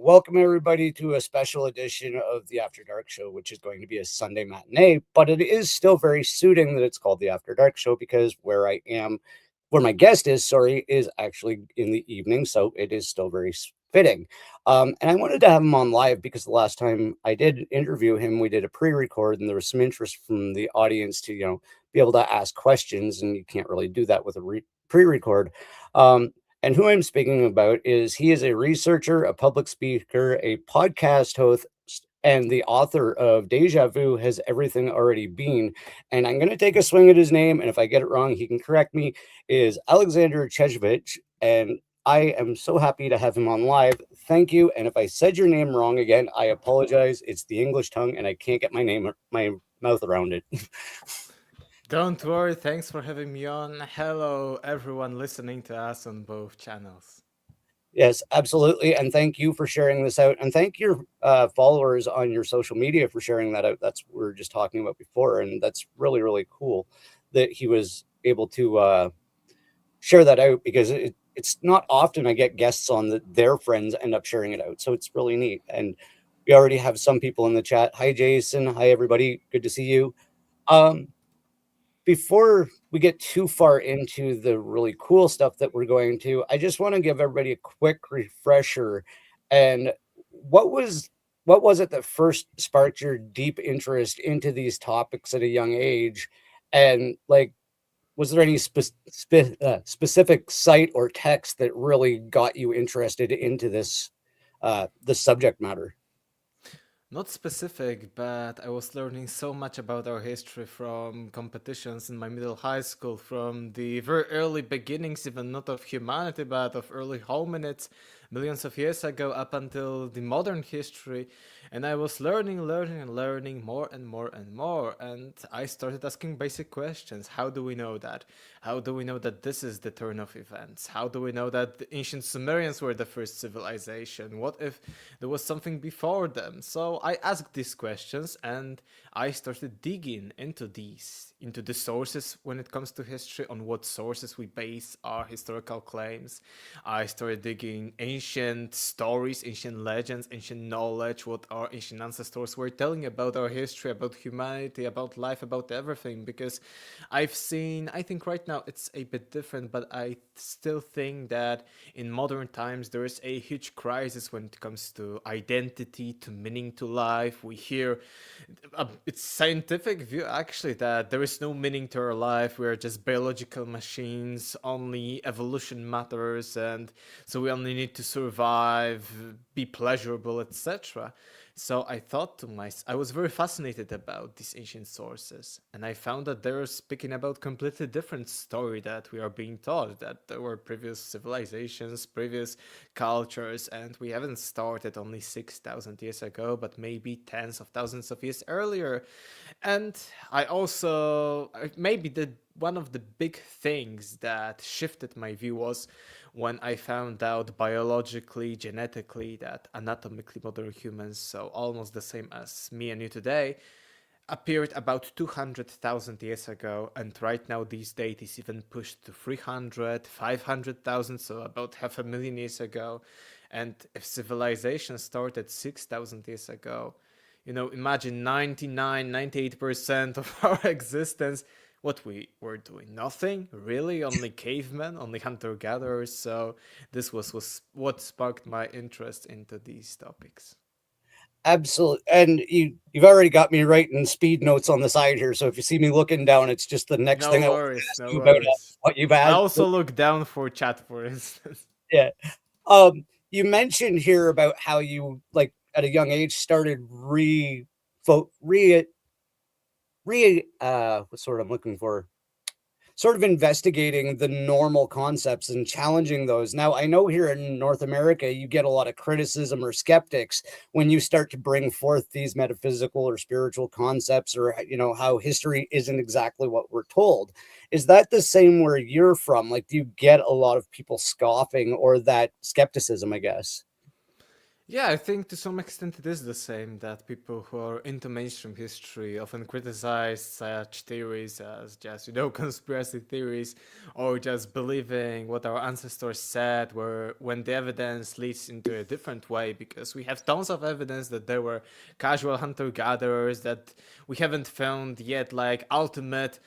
welcome everybody to a special edition of the After Dark Show, which is going to be a Sunday matinee, but it is still very suiting that it's called the After Dark Show because where my guest is, sorry, is actually in the evening, so it is still very fitting. And I wanted to have him on live because the last time I did interview him, we did a pre-record, and there was some interest from the audience to be able to ask questions, and you can't really do that with a pre-record. And who I'm speaking about is he is a researcher, a public speaker, a podcast host, and the author of Deja Vu Has Everything Already Been. And I'm going to take a swing at his name, and if I get it wrong, he can correct me, is Alexander Czeszkiewicz. And I am so happy to have him on live. Thank you. And if I said your name wrong again, I apologize. It's the English tongue, and I can't get my mouth around it. Don't worry, thanks for having me on. Hello, everyone listening to us on both channels. Yes, absolutely. And thank you for sharing this out. And thank your followers on your social media for sharing that out. That's what we were just talking about before. And that's really, really cool that he was able to share that out because it's not often I get guests on that their friends end up sharing it out. So it's really neat. And we already have some people in the chat. Hi, Jason. Hi, everybody. Good to see you. Before we get too far into the really cool stuff that we're going to, I just want to give everybody a quick refresher. And what was it that first sparked your deep interest into these topics at a young age? And like, was there any specific site or text that really got you interested into this subject matter? Not specific, but I was learning so much about our history from competitions in my middle high school, from the very early beginnings, even not of humanity, but of early hominids, millions of years ago, up until the modern history. And I was learning more and more and more. And I started asking basic questions. How do we know that? How do we know that this is the turn of events? How do we know that the ancient Sumerians were the first civilization? What if there was something before them? So I asked these questions and I started digging into the sources when it comes to history, on what sources we base our historical claims. I started digging ancient stories, ancient legends, ancient knowledge, what our ancient ancestors were telling about our history, about humanity, about life, about everything. Because I think right now it's a bit different, but I still think that in modern times there is a huge crisis when it comes to identity, to meaning to life. We hear it's scientific view actually that there is no meaning to our life. We are just biological machines. Only evolution matters, and so we only need to survive, be pleasurable, etc. So I thought to myself, I was very fascinated about these ancient sources, and I found that they're speaking about completely different story that we are being taught, that there were previous civilizations, previous cultures, and we haven't started only 6,000 years ago, but maybe tens of thousands of years earlier. And I also, maybe the one of the big things that shifted my view was when I found out biologically, genetically, that anatomically modern humans, so almost the same as me and you today, appeared about 200,000 years ago, and right now these date is even pushed to 300, 500,000, so about half a million years ago. And if civilization started 6,000 years ago, imagine 99, 98% of our existence, what we were doing, nothing really, only cavemen, only hunter-gatherers. So this was what sparked my interest into these topics. Absolutely. And you've already got me writing speed notes on the side here. So if you see me looking down, it's just the next thing No I want to worries, ask no you about worries. what you've I asked. also look down for chat, for instance. Yeah. You mentioned here about how you like at a young age started what's sort I'm looking for? Sort of investigating the normal concepts and challenging those. Now, I know here in North America, you get a lot of criticism or skeptics when you start to bring forth these metaphysical or spiritual concepts, or, how history isn't exactly what we're told. Is that the same where you're from? Like, do you get a lot of people scoffing or that skepticism, I guess? Yeah, I think to some extent it is the same that people who are into mainstream history often criticize such theories as just, conspiracy theories or just believing what our ancestors said, where when the evidence leads into a different way, because we have tons of evidence that there were casual hunter gatherers, that we haven't found yet like ultimate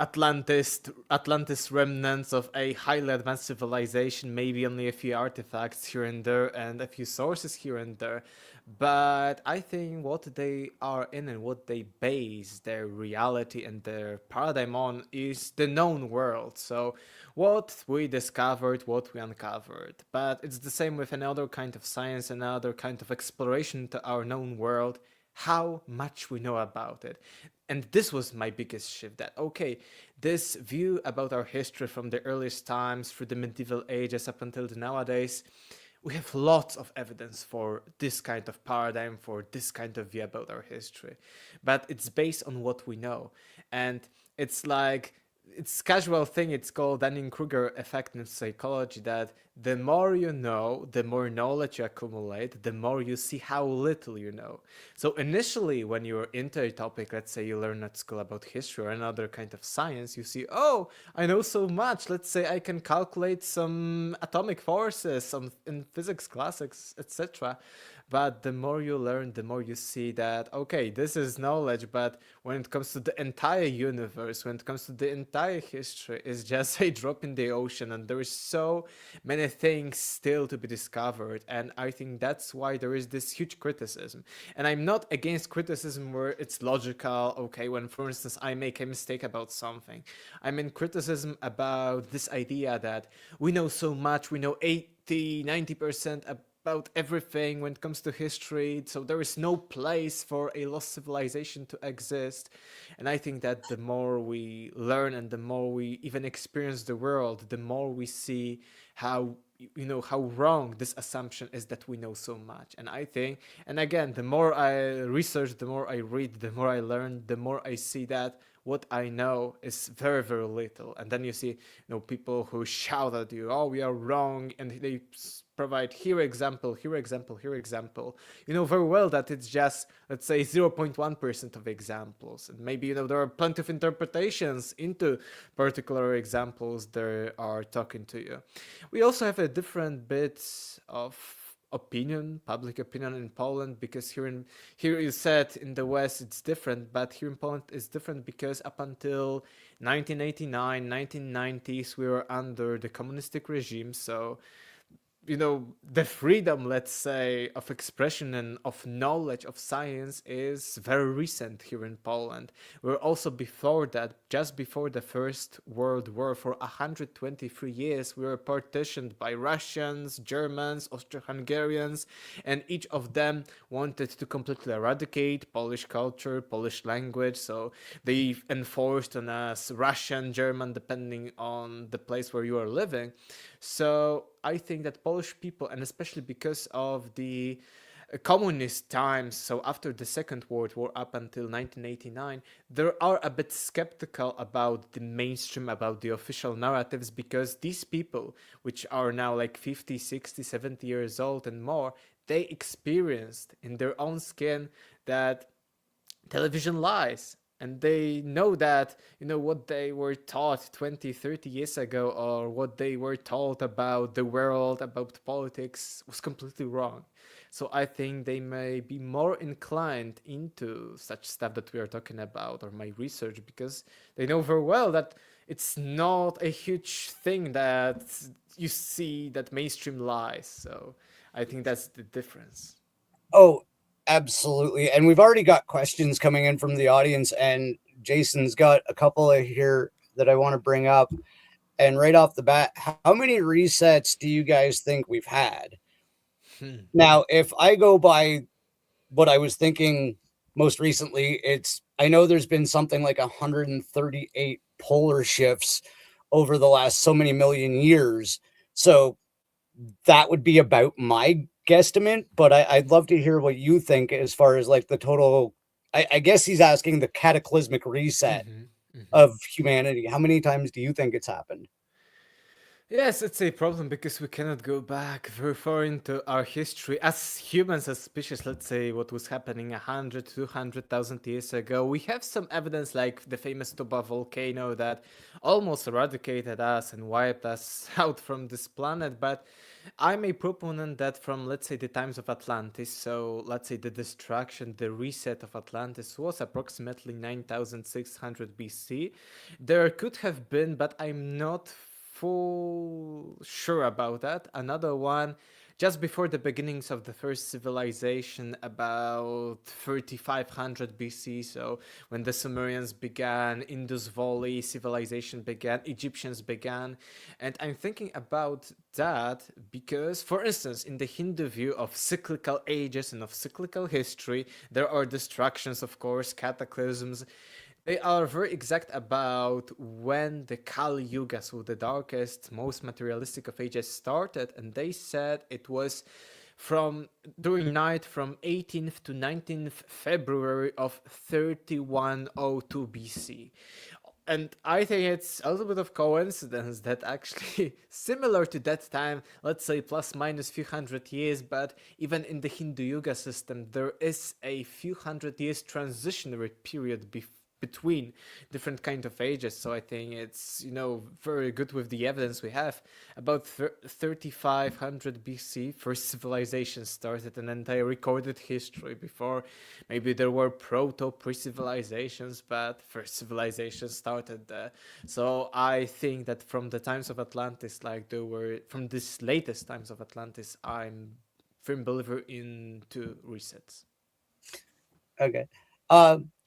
Atlantis remnants of a highly advanced civilization, maybe only a few artifacts here and there and a few sources here and there. But I think what they are in and what they base their reality and their paradigm on is the known world. So what we discovered, what we uncovered. But it's the same with another kind of science, another kind of exploration to our known world, how much we know about it. And this was my biggest shift, that okay, this view about our history from the earliest times through the medieval ages up until the nowadays, we have lots of evidence for this kind of paradigm, for this kind of view about our history. But it's based on what we know. And it's like, it's casual thing, it's called Dunning-Kruger effect in psychology, that the more you know, the more knowledge you accumulate, the more you see how little you know. So initially, when you're into a topic, let's say you learn at school about history or another kind of science, you see, oh, I know so much. Let's say I can calculate some atomic forces, some in physics classics, etc. But the more you learn, the more you see that, okay, this is knowledge, but when it comes to the entire universe, when it comes to the entire history, it's just a drop in the ocean, and there is so many things still to be discovered. And I think that's why there is this huge criticism. And I'm not against criticism where it's logical, okay, when, for instance, I make a mistake about something. I'm in criticism about this idea that we know so much, we know 80, 90% about everything when it comes to history, so there is no place for a lost civilization to exist. And I think that the more we learn and the more we even experience the world, the more we see how, how wrong this assumption is that we know so much. And I think, and again, the more I research, the more I read, the more I learn, the more I see that what I know is very, very little. And then you see, people who shout at you, oh, we are wrong, and they provide here example, here example, here example. You know very well that it's just, let's say, 0.1% of examples. And maybe, there are plenty of interpretations into particular examples that are talking to you. We also have a different bits of public opinion in Poland, because here you said in the West it's different, but here in Poland it's different because up until 1989, 1990s we were under the communistic regime. So the freedom, let's say, of expression and of knowledge of science is very recent here in Poland. We're also before that, just before the First World War, for 123 years, we were partitioned by Russians, Germans, Austro-Hungarians, and each of them wanted to completely eradicate Polish culture, Polish language. So they enforced on us Russian, German, depending on the place where you are living. So I think that Polish people, and especially because of the communist times, so after the Second World War up until 1989, they are a bit skeptical about the mainstream, about the official narratives, because these people, which are now like 50, 60, 70 years old and more, they experienced in their own skin that television lies, and they know that what they were taught 20, 30 years ago, or what they were told about the world, about politics, was completely wrong. So I think they may be more inclined into such stuff that we are talking about, or my research, because they know very well that it's not a huge thing that you see that mainstream lies. So I think that's the difference. Oh, absolutely. And we've already got questions coming in from the audience, and Jason's got a couple of here that I want to bring up. And right off the bat, how many resets do you guys think we've had? Now, if I go by what I was thinking most recently, I know there's been something like 138 polar shifts over the last so many million years. So that would be about my guesstimate, but I'd love to hear what you think as far as like the total. I guess he's asking the cataclysmic reset Mm-hmm. Mm-hmm. of humanity. How many times do you think it's happened? Yes, it's a problem because we cannot go back very far into our history. As humans, as species, let's say what was happening 100, 200,000 years ago, we have some evidence like the famous Toba volcano that almost eradicated us and wiped us out from this planet. But I'm a proponent that from, let's say, the times of Atlantis, so let's say the destruction, the reset of Atlantis was approximately 9600 BC. There could have been, but I'm not full sure about that. Another one just before the beginnings of the first civilization, about 3500 BC. So when the Sumerians began, Indus Valley civilization began, Egyptians began, and I'm thinking about that because, for instance, in the Hindu view of cyclical ages and of cyclical history, there are destructions, of course, cataclysms. They are very exact about when the Kali Yuga, so the darkest, most materialistic of ages, started, and they said it was from during night from 18th to 19th February of 3102 BC. And I think it's a little bit of coincidence that actually similar to that time, let's say plus minus few hundred years, but even in the Hindu Yuga system, there is a few hundred years transitionary period between different kind of ages. So I think it's, very good with the evidence we have. About 3500 BC, first civilization started, an entire recorded history. Before maybe there were proto pre-civilizations, but first civilization started there. So I think that from the times of Atlantis, like there were from this latest times of Atlantis, I'm firm believer into resets. Okay.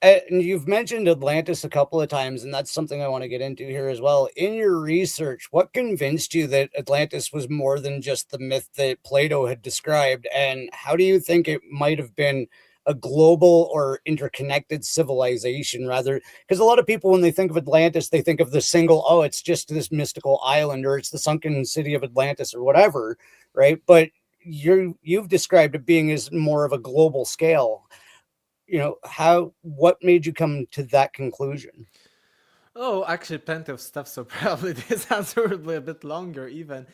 And you've mentioned Atlantis a couple of times, and that's something I want to get into here as well. In your research, what convinced you that Atlantis was more than just the myth that Plato had described? And how do you think it might have been a global or interconnected civilization rather? Because a lot of people, when they think of Atlantis, they think of the single, oh, it's just this mystical island or it's the sunken city of Atlantis or whatever, right? But you've described it being as more of a global scale. What made you come to that conclusion? Oh, actually, plenty of stuff, so probably this answer will be a bit longer even.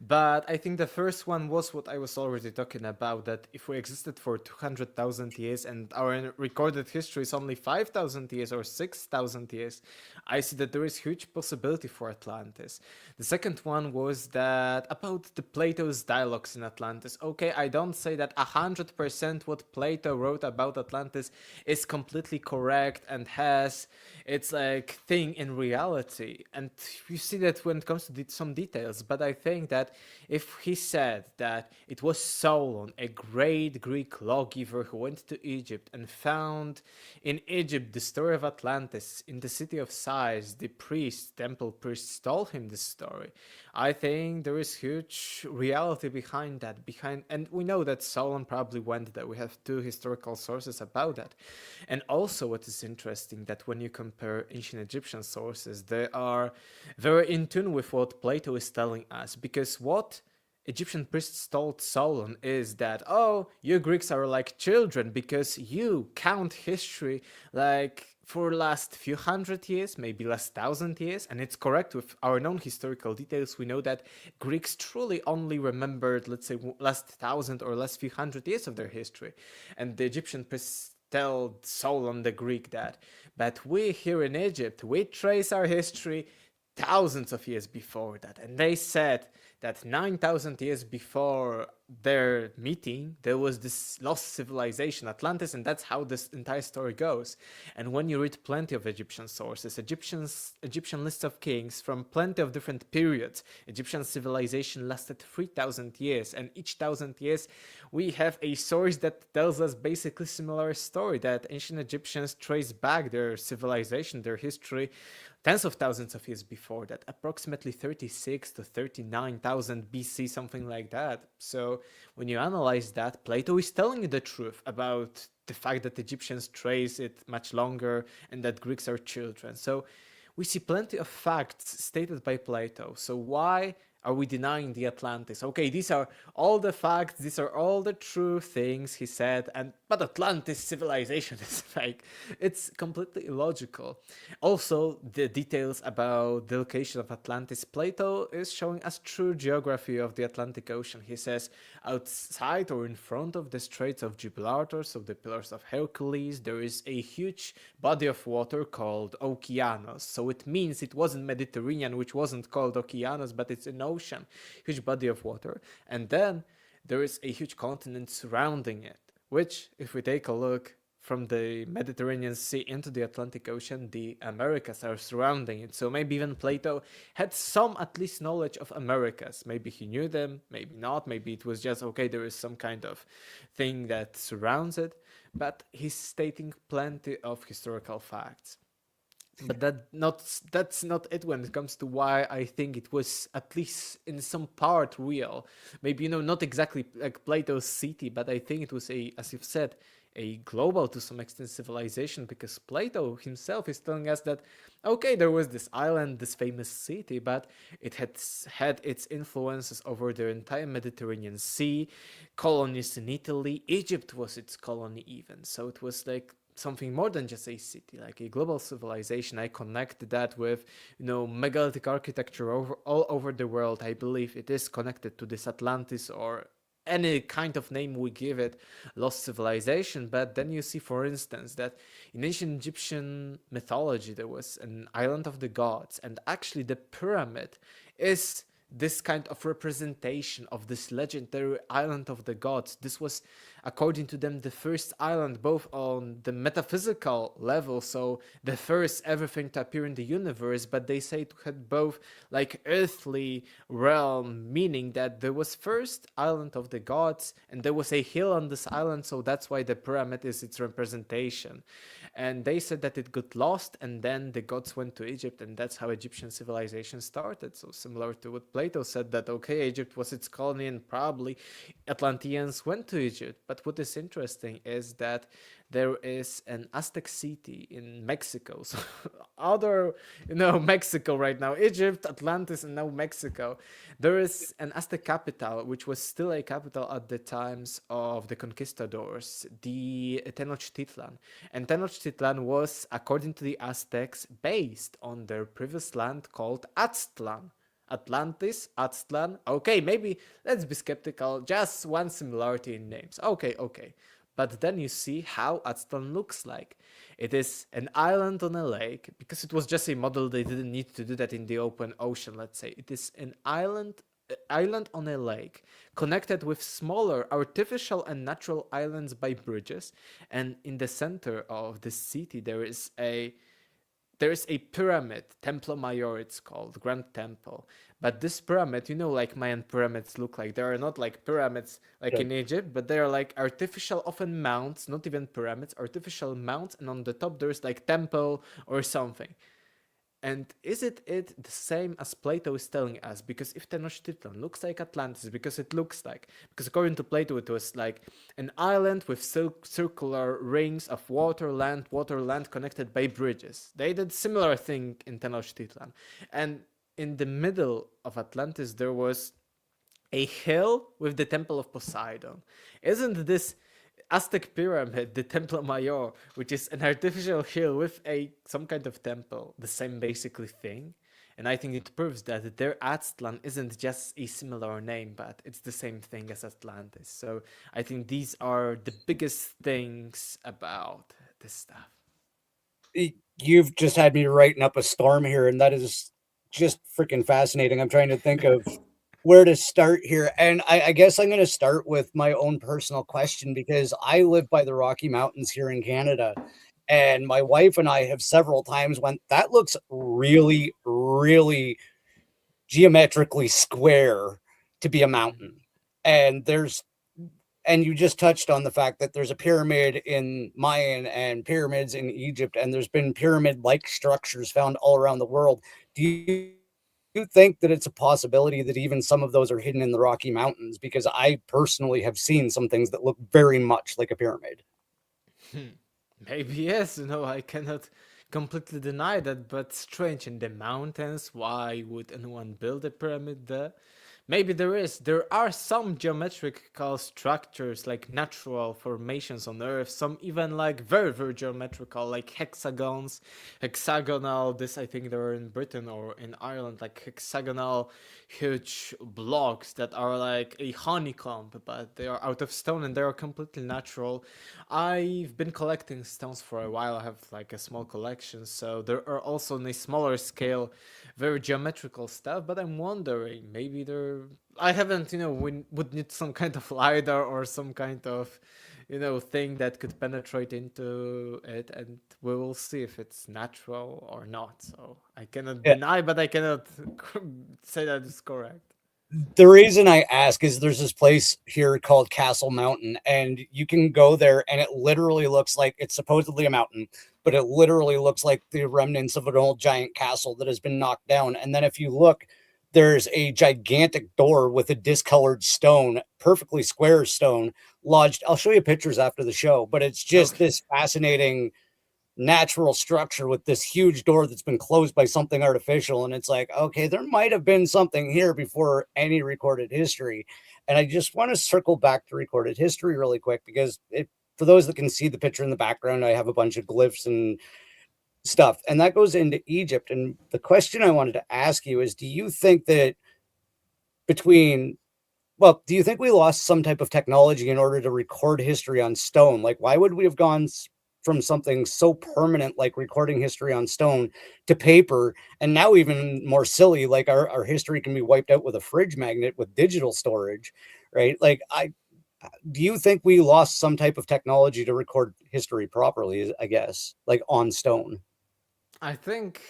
But I think the first one was what I was already talking about, that if we existed for 200,000 years and our recorded history is only 5,000 years or 6,000 years, I see that there is huge possibility for Atlantis. The second one was that about the Plato's dialogues in Atlantis. Okay, I don't say that 100% what Plato wrote about Atlantis is completely correct and has its like thing in reality, and you see that when it comes to some details. But I think that if he said that it was Solon, a great Greek lawgiver who went to Egypt and found in Egypt the story of Atlantis in the city of Sais, the temple priests told him this story. I think there is huge reality behind that. And we know that Solon probably went there. We have two historical sources about that. And also, what is interesting that when you compare ancient Egyptian sources, they are very in tune with what Plato is telling us. Because what Egyptian priests told Solon is that, oh, you Greeks are like children because you count history like for last few hundred years, maybe last 1,000 years, and it's correct with our known historical details. We know that Greeks truly only remembered, let's say, last 1,000 or last few hundred years of their history, and the Egyptian priests tell Solon the Greek that, but we here in Egypt, we trace our history thousands of years before that. And they said that 9,000 years before their meeting, there was this lost civilization, Atlantis, and that's how this entire story goes. And when you read plenty of Egyptian sources, Egyptian list of kings from plenty of different periods, Egyptian civilization lasted 3,000 years, and each 1,000 years we have a source that tells us basically similar story, that ancient Egyptians trace back their civilization, their history, tens of thousands of years before that, approximately 36 to 39,000 BC, something like that. So when you analyze that, Plato is telling you the truth about the fact that Egyptians trace it much longer and that Greeks are children. So we see plenty of facts stated by Plato. So why Are we denying the Atlantis? Okay, these are all the facts, these are all the true things he said, but Atlantis civilization is fake. It's completely illogical. Also, the details about the location of Atlantis, Plato is showing us true geography of the Atlantic Ocean. He says outside or in front of the Straits of Gibraltar, so the Pillars of Hercules, there is a huge body of water called Okeanos. So it means it wasn't Mediterranean, which wasn't called Okeanos, but it's an ocean, huge body of water. And then there is a huge continent surrounding it, which, if we take a look from the Mediterranean Sea into the Atlantic Ocean, the Americas are surrounding it. So maybe even Plato had some at least knowledge of Americas. Maybe he knew them, maybe not. Maybe it was just, okay, there is some kind of thing that surrounds it. But he's stating plenty of historical facts. But that's not it when it comes to why I think it was at least in some part real. Maybe, not exactly like Plato's city, but I think it was as you've said, a global to some extent civilization, because Plato himself is telling us that, okay, there was this island, this famous city, but it had its influences over the entire Mediterranean Sea, colonies in Italy, Egypt was its colony even. So it was like something more than just a city, like a global civilization. I connect that with, megalithic architecture all over the world. I believe it is connected to this Atlantis or any kind of name we give it, lost civilization. But then you see, for instance, that in ancient Egyptian mythology there was an island of the gods, and actually the pyramid is this kind of representation of this legendary island of the gods. This was, according to them, the first island, both on the metaphysical level, so the first everything to appear in the universe, but they say it had both like earthly realm, meaning that there was first island of the gods and there was a hill on this island, so that's why the pyramid is its representation. And they said that it got lost, and then the gods went to Egypt, and that's how Egyptian civilization started. So similar to what Plato said, that okay, Egypt was its colony and probably Atlanteans went to Egypt. But what is interesting is that there is an Aztec city in Mexico. So other, Mexico right now, Egypt, Atlantis, and now Mexico. There is an Aztec capital, which was still a capital at the times of the conquistadors, the Tenochtitlan. And Tenochtitlan was, according to the Aztecs, based on their previous land called Aztlan. Atlantis, Aztlan. Okay, maybe let's be skeptical. Just one similarity in names. Okay. But then you see how Aztlan looks like. It is an island on a lake, because it was just a model, they didn't need to do that in the open ocean, let's say. It is an island on a lake, connected with smaller artificial and natural islands by bridges. And in the center of the city, there is a pyramid, Templo Mayor it's called, Grand Temple. But this pyramid, like Mayan pyramids look like. They are not like pyramids like in Egypt, but they are like artificial, often mounts, not even pyramids, artificial mounts, and on the top there's like temple or something. And is it the same as Plato is telling us? Because if Tenochtitlan looks like Atlantis, because according to Plato it was like an island with circular rings of water, land connected by bridges. They did similar thing in Tenochtitlan. And in the middle of Atlantis there was a hill with the Temple of Poseidon. Isn't this Aztec pyramid, the Templo Mayor, which is an artificial hill with some kind of temple, the same basically thing? And I think it proves that their Aztlan isn't just a similar name, but it's the same thing as Atlantis. So I think these are the biggest things about this stuff. You've just had me writing up a storm here, and that is just freaking fascinating. I'm trying to think of where to start here. And I guess I'm going to start with my own personal question, because I live by the Rocky Mountains here in Canada. And my wife and I have several times went, that looks really, really geometrically square to be a mountain. And you just touched on the fact that there's a pyramid in Mayan and pyramids in Egypt, and there's been pyramid-like structures found all around the world. Do you think that it's a possibility that even some of those are hidden in the Rocky Mountains? Because I personally have seen some things that look very much like a pyramid. Maybe yes, I cannot completely deny that, but strange, in the mountains, why would anyone build a pyramid there? Maybe there are some geometrical structures like natural formations on Earth, some even like very, very geometrical, like hexagons, hexagonal, this I think they're in Britain or in Ireland, like hexagonal huge blocks that are like a honeycomb, but they are out of stone and they are completely natural. I've been collecting stones for a while. I have like a small collection, so there are also on a smaller scale very geometrical stuff, but I'm wondering, maybe there. I haven't, we would need some kind of LiDAR or some kind of, thing that could penetrate into it, and we will see if it's natural or not. So I cannot Yeah. deny, but I cannot say that it's correct. The reason I ask is there's this place here called Castle Mountain, and you can go there, and it literally looks like it's supposedly a mountain, but it literally looks like the remnants of an old giant castle that has been knocked down. And then if you look, there's a gigantic door with a discolored stone, perfectly square stone lodged. I'll show you pictures after the show, but it's just Okay. this fascinating natural structure with this huge door that's been closed by something artificial. And it's like, okay, there might have been something here before any recorded history. And I just want to circle back to recorded history really quick because for those that can see the picture in the background, I have a bunch of glyphs and stuff, and that goes into Egypt. And the question I wanted to ask you is, do you think that between do you think we lost some type of technology in order to record history on stone? Like, why would we have gone from something so permanent like recording history on stone to paper? And now, even more silly, like our history can be wiped out with a fridge magnet with digital storage, right? Like, do you think we lost some type of technology to record history properly, I guess, like on stone? I think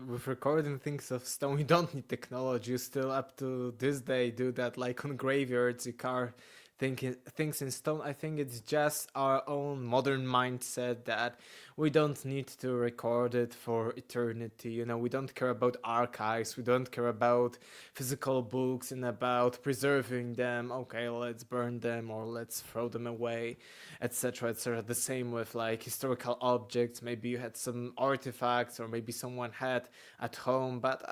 with recording things of stone, you don't need technology. You still, up to this day, do that like on graveyards. You carve things in stone. I think it's just our own modern mindset that we don't need to record it for eternity. We don't care about archives. We don't care about physical books and about preserving them. Okay, let's burn them or let's throw them away, etc., etc. The same with like historical objects. Maybe you had some artifacts, or maybe someone had at home, but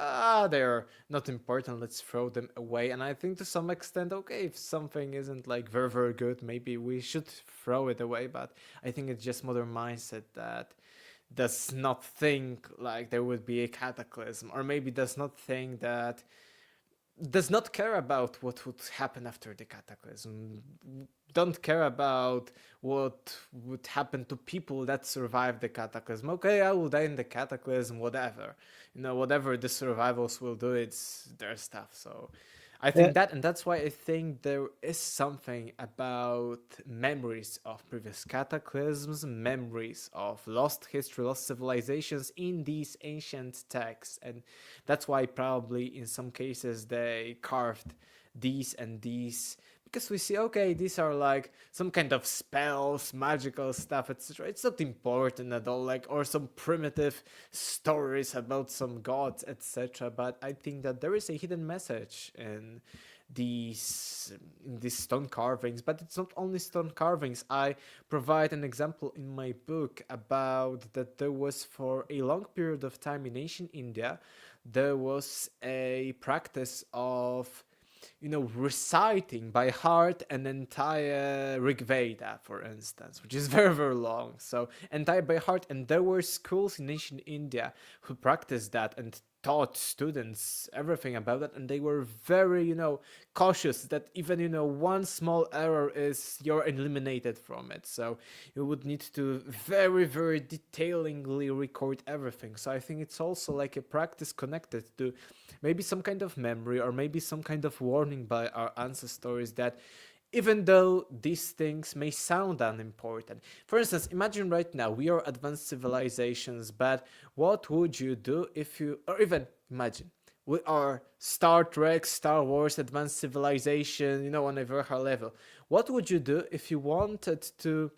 they're not important. Let's throw them away. And I think to some extent, okay, if something isn't like very, very good, maybe we should throw it away. But I think it's just modern mindset that does not think like there would be a cataclysm, or maybe does not think that does not care about what would happen after the cataclysm, don't care about what would happen to people that survive the cataclysm. Okay, I will die in the cataclysm, whatever. Whatever the survivals will do, it's their stuff. So I Yeah. think that, and that's why I think there is something about memories of previous cataclysms, memories of lost history, lost civilizations in these ancient texts. And that's why probably in some cases they carved these and these, because we see, okay, these are like some kind of spells, magical stuff, etc. It's not important at all, like, or some primitive stories about some gods, etc. But I think that there is a hidden message in these stone carvings. But it's not only stone carvings. I provide an example in my book about that there was, for a long period of time in ancient India, there was a practice of reciting by heart an entire Rig Veda, for instance, which is very, very long. So, entire by heart. And there were schools in ancient India who practiced that and taught students everything about it. And they were very, cautious that even, one small error is you're eliminated from it. So, you would need to very, very detailingly record everything. So, I think it's also like a practice connected to maybe some kind of memory, or maybe some kind of warning by our ancestors that even though these things may sound unimportant. For instance, imagine right now we are advanced civilizations, but what would you do if you, or even imagine, we are Star Trek, Star Wars, advanced civilization, on a very high level. What would you do if you wanted to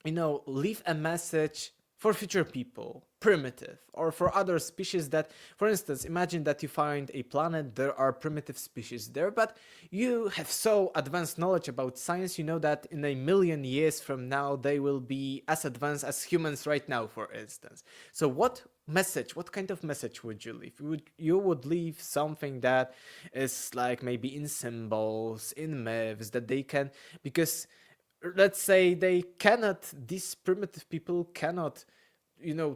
leave a message for future people, primitive, or for other species that, for instance, imagine that you find a planet, there are primitive species there, but you have so advanced knowledge about science, you know that in a million years from now they will be as advanced as humans right now, for instance. So what kind of message would you leave? You would leave something that is like maybe in symbols, in myths, that they can, because let's say these primitive people cannot,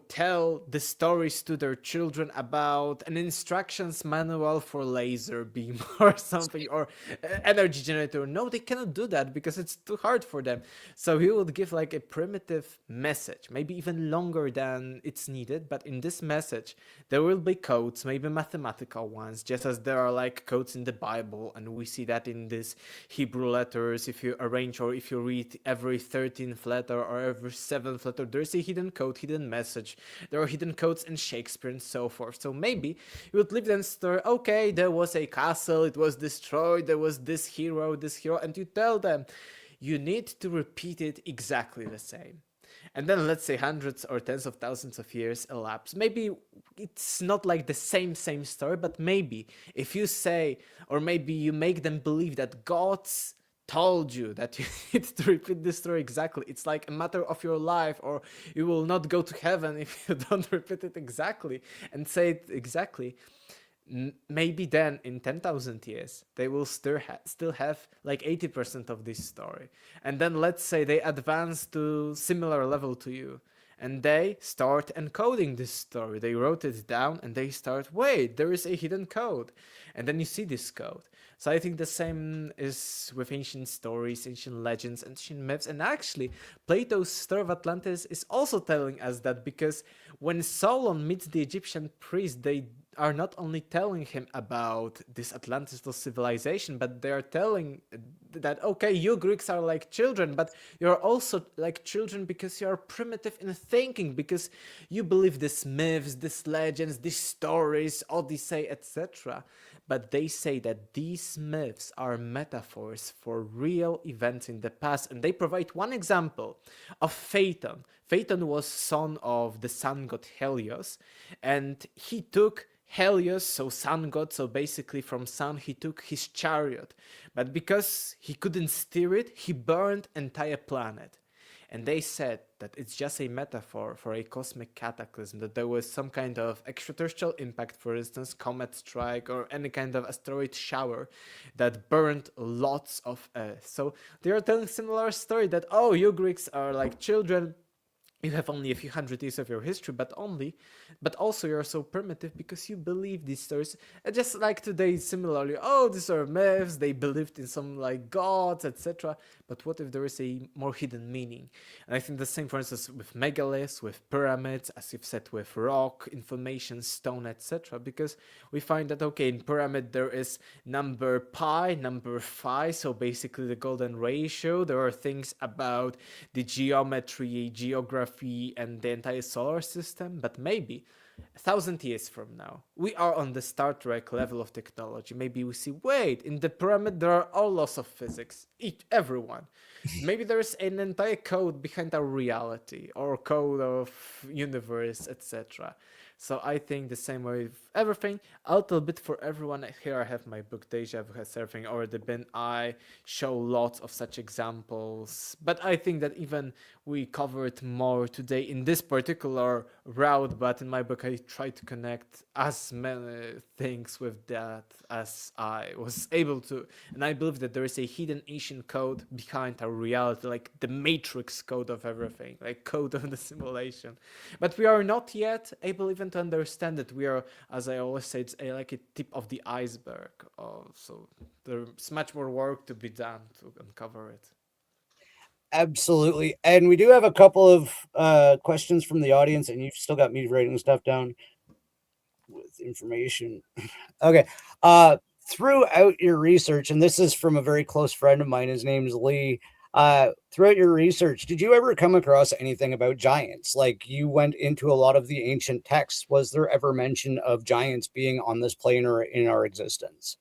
tell the stories to their children about an instructions manual for laser beam or something, or energy generator. No, they cannot do that because it's too hard for them. So he would give like a primitive message, maybe even longer than it's needed, but in this message there will be codes, maybe mathematical ones, just as there are like codes in the Bible, and we see that in these Hebrew letters. If you arrange or if you read every 13th letter or every 7th letter, there's a hidden code, hidden message. There are hidden codes in Shakespeare and so forth. So maybe you would live in story, okay, there was a castle, it was destroyed, there was this hero, and you tell them you need to repeat it exactly the same. And then let's say hundreds or tens of thousands of years elapse. Maybe it's not like the same story, but maybe if you say, or maybe you make them believe that God's told you that you need to repeat this story exactly. It's like a matter of your life, or you will not go to heaven if you don't repeat it exactly and say it exactly. Maybe then in 10,000 years they will still have like 80% of this story, and then let's say they advance to similar level to you, and they start encoding this story. They wrote it down and they start, wait, there is a hidden code, and then you see this code. So I think the same is with ancient stories, ancient legends, ancient myths. And actually, Plato's story of Atlantis is also telling us that, because when Solon meets the Egyptian priest, they are not only telling him about this Atlantis civilization, but they are telling that, okay, you Greeks are like children, but you're also like children because you are primitive in thinking, because you believe these myths, these legends, these stories, Odyssey, etc. But they say that these myths are metaphors for real events in the past, and they provide one example of Phaeton. Phaeton was son of the sun god Helios, and he took Helios, so sun god, so basically from sun he took his chariot, but because he couldn't steer it, he burned entire planet. And they said that it's just a metaphor for a cosmic cataclysm, that there was some kind of extraterrestrial impact, for instance, comet strike or any kind of asteroid shower that burned lots of Earth. So they are telling similar story that, oh, you Greeks are like children, you have only a few hundred years of your history, but also you're so primitive because you believe these stories. And just like today, similarly, oh, these are myths, they believed in some like gods, etc. But what if there is a more hidden meaning? And I think the same, for instance, with megaliths, with pyramids, as you've said, with rock, information, stone, etc. Because we find that, okay, in pyramid there is number pi, number phi, so basically the golden ratio. There are things about the geometry, geography, and the entire solar system. But maybe 1,000 years from now, we are on the Star Trek level of technology. Maybe we see, wait, in the pyramid there are all laws of physics, everyone. Maybe there's an entire code behind our reality, or code of universe, etc. So I think the same way with everything, a little bit for everyone. Here I have my book, Deja Vu Has Everything Already Been. I show lots of such examples, but I think that even we covered more today in this particular route, but in my book I try to connect as many things with that as I was able to. And I believe that there is a hidden ancient code behind our reality, like the matrix code of everything, like code of the simulation. But we are not yet able even to understand it. We are, as I always say, it's like a tip of the iceberg. So there's much more work to be done to uncover it. Absolutely. And we do have a couple of questions from the audience, and you've still got me writing stuff down with information. Okay. Throughout your research, and this is from a very close friend of mine, his name's Lee. Throughout your research, did you ever come across anything about giants? Like, you went into a lot of the ancient texts. Was there ever mention of giants being on this plane or in our existence?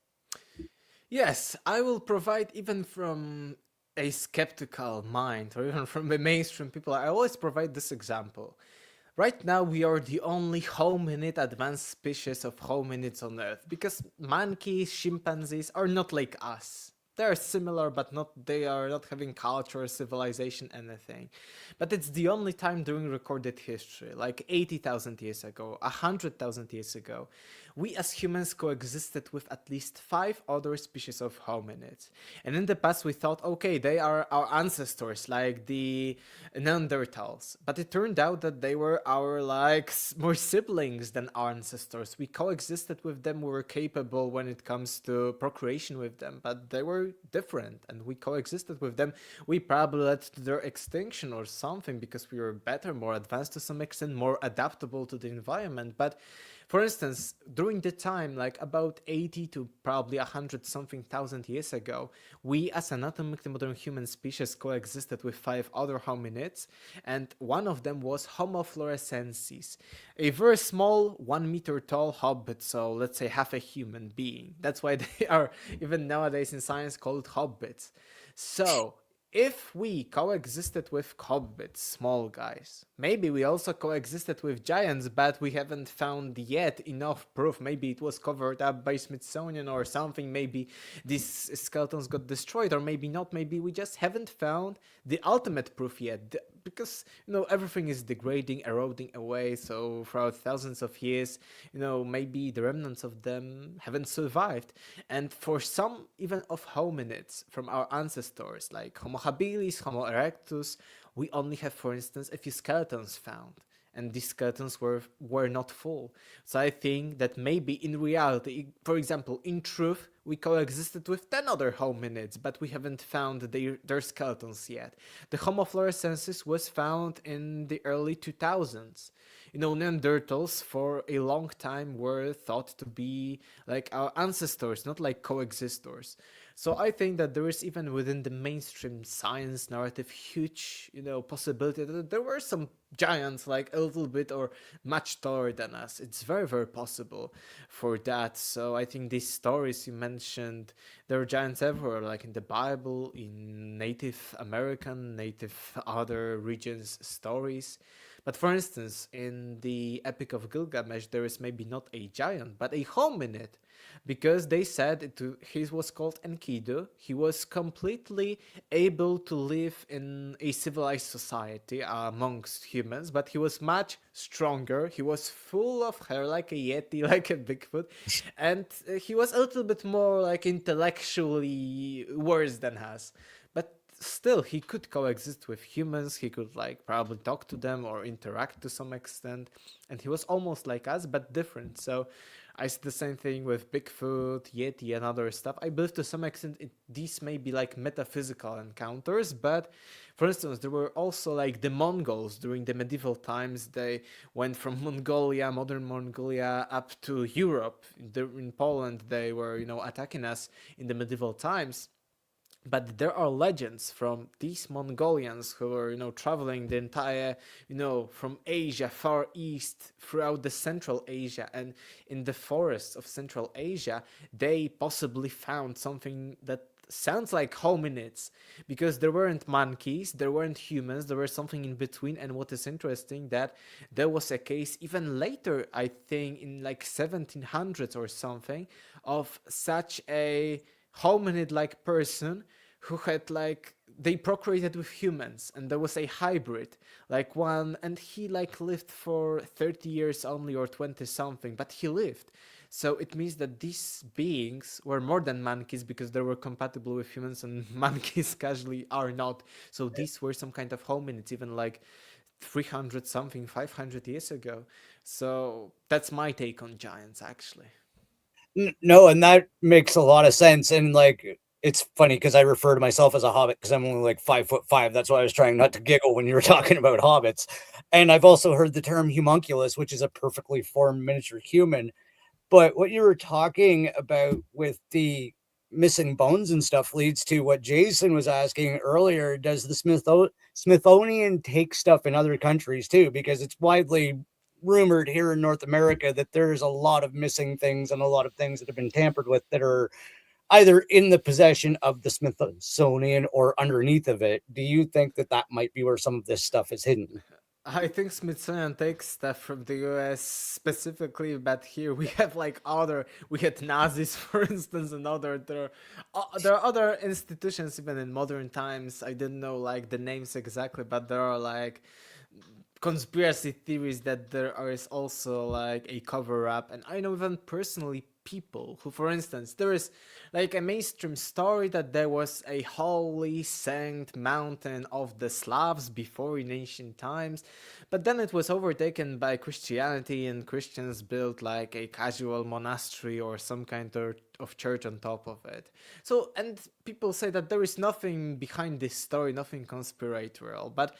Yes, I will provide, even from a skeptical mind or even from the mainstream people, I always provide this example. Right now, we are the only hominid advanced species of hominids on Earth because monkeys, chimpanzees are not like us. They are similar, but not they are not having culture, civilization, anything. But it's the only time during recorded history, like 80,000 years ago, 100,000 years ago, we as humans coexisted with at least five other species of hominids. And in the past, we thought, okay, they are our ancestors, like the Neanderthals. But it turned out that they were our like more siblings than our ancestors. We coexisted with them. We were capable when it comes to procreation with them, but they were different, and we coexisted with them. We probably led to their extinction or something because we were better, more advanced to some extent, more adaptable to the environment. But for instance, during the time, like about 80 to probably 100 something thousand years ago, we as anatomically modern human species coexisted with five other hominids, and one of them was Homo floresiensis, a very small 1 meter tall hobbit, so let's say half a human being. That's why they are even nowadays in science called hobbits. So, if we coexisted with hobbits, small guys, maybe we also coexisted with giants, but we haven't found yet enough proof. Maybe it was covered up by Smithsonian or something. Maybe these skeletons got destroyed, or maybe not. Maybe we just haven't found the ultimate proof yet. Because, everything is degrading, eroding away. So, throughout thousands of years, maybe the remnants of them haven't survived. And for some, even of hominids from our ancestors, like Homo habilis, Homo erectus, we only have, for instance, a few skeletons found. And these skeletons were not full. So I think that maybe in reality, for example, in truth, we coexisted with 10 other hominids, but we haven't found their skeletons yet. The Homo floresiensis was found in the early 2000s. Neanderthals for a long time were thought to be like our ancestors, not like coexistors. So I think that there is, even within the mainstream science narrative, huge, possibility that there were some giants like a little bit or much taller than us. It's very, very possible for that. So I think these stories you mentioned, there are giants everywhere, like in the Bible, in Native American, Native other regions stories. But for instance, in the Epic of Gilgamesh, there is maybe not a giant, but a hominid, because they said he was called Enkidu. He was completely able to live in a civilized society amongst humans, but he was much stronger. He was full of hair, like a yeti, like a Bigfoot, and he was a little bit more like intellectually worse than us. But still, he could coexist with humans. He could like probably talk to them or interact to some extent, and he was almost like us but different. So I see the same thing with Bigfoot, Yeti, and other stuff. I believe to some extent these may be like metaphysical encounters, but for instance, there were also like the Mongols during the medieval times. They went from Mongolia, modern Mongolia, up to Europe. In Poland, they were, attacking us in the medieval times. But there are legends from these Mongolians who were, traveling the entire, from Asia, far east, throughout the Central Asia, and in the forests of Central Asia, they possibly found something that sounds like hominids, because there weren't monkeys, there weren't humans, there was something in between. And what is interesting, that there was a case even later, I think in like 1700s or something, of such a hominid-like person who had like they procreated with humans, and there was a hybrid, like one, and he like lived for 30 years only, or 20 something, but he lived. So it means that these beings were more than monkeys, because they were compatible with humans, and monkeys casually are not. So these were some kind of hominids, even like 300 something, 500 years ago. So that's my take on giants, actually. No, and that makes a lot of sense. And like, it's funny because I refer to myself as a hobbit because I'm only like 5'5". That's why I was trying not to giggle when you were talking about hobbits. And I've also heard the term homunculus, which is a perfectly formed miniature human. But what you were talking about with the missing bones and stuff leads to what Jason was asking earlier. Does the Smithsonian take stuff in other countries too? Because it's widely rumored here in North America that there's a lot of missing things and a lot of things that have been tampered with that are either in the possession of the Smithsonian or underneath of it. Do you think that that might be where some of this stuff is hidden? I think Smithsonian takes stuff from the US specifically, but here we have like other, we had Nazis, for instance, and other, there are other institutions even in modern times. I didn't know like the names exactly, but there are like conspiracy theories that there is also like a cover up. And I know even personally people who, for instance, there is like a mainstream story that there was a holy saint mountain of the Slavs before in ancient times, but then it was overtaken by Christianity, and Christians built like a casual monastery or some kind of church on top of it. So, and people say that there is nothing behind this story, nothing conspiratorial, but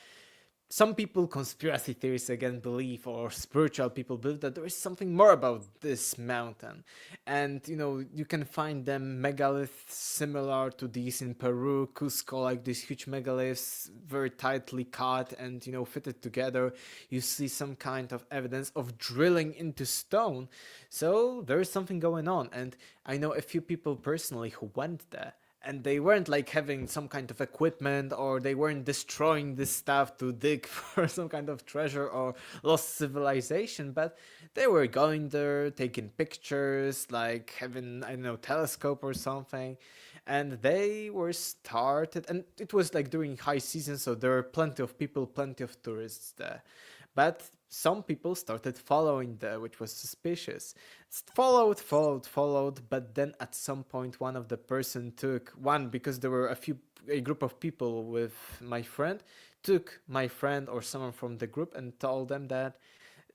some people, conspiracy theorists again, believe, or spiritual people believe, that there is something more about this mountain. And you can find them megaliths similar to these in Peru, Cusco, like these huge megaliths, very tightly cut and fitted together. You see some kind of evidence of drilling into stone. So there is something going on. And I know a few people personally who went there, and they weren't like having some kind of equipment, or they weren't destroying this stuff to dig for some kind of treasure or lost civilization, but they were going there, taking pictures, like having, I don't know, telescope or something. And they were started, and it was like during high season, so there were plenty of people, plenty of tourists there. But some people started following there, which was suspicious. Followed, but then at some point one of the person took one, because there were a group of people with my friend, took my friend or someone from the group and told them that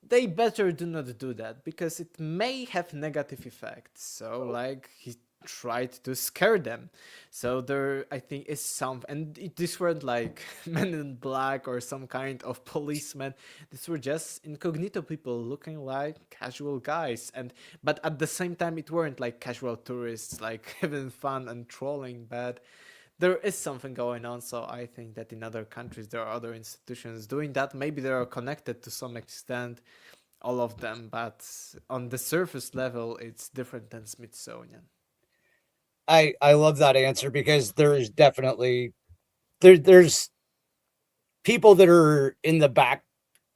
they better do not do that because it may have negative effects. So like he tried to scare them. So there, I think, is some, and these weren't like men in black or some kind of policemen. These were just incognito people looking like casual guys, and but at the same time, it weren't like casual tourists like having fun and trolling, but there is something going on. So I think that in other countries there are other institutions doing that. Maybe they are connected to some extent, all of them, but on the surface level, it's different than Smithsonian. I love that answer because there is definitely there's people that are in the back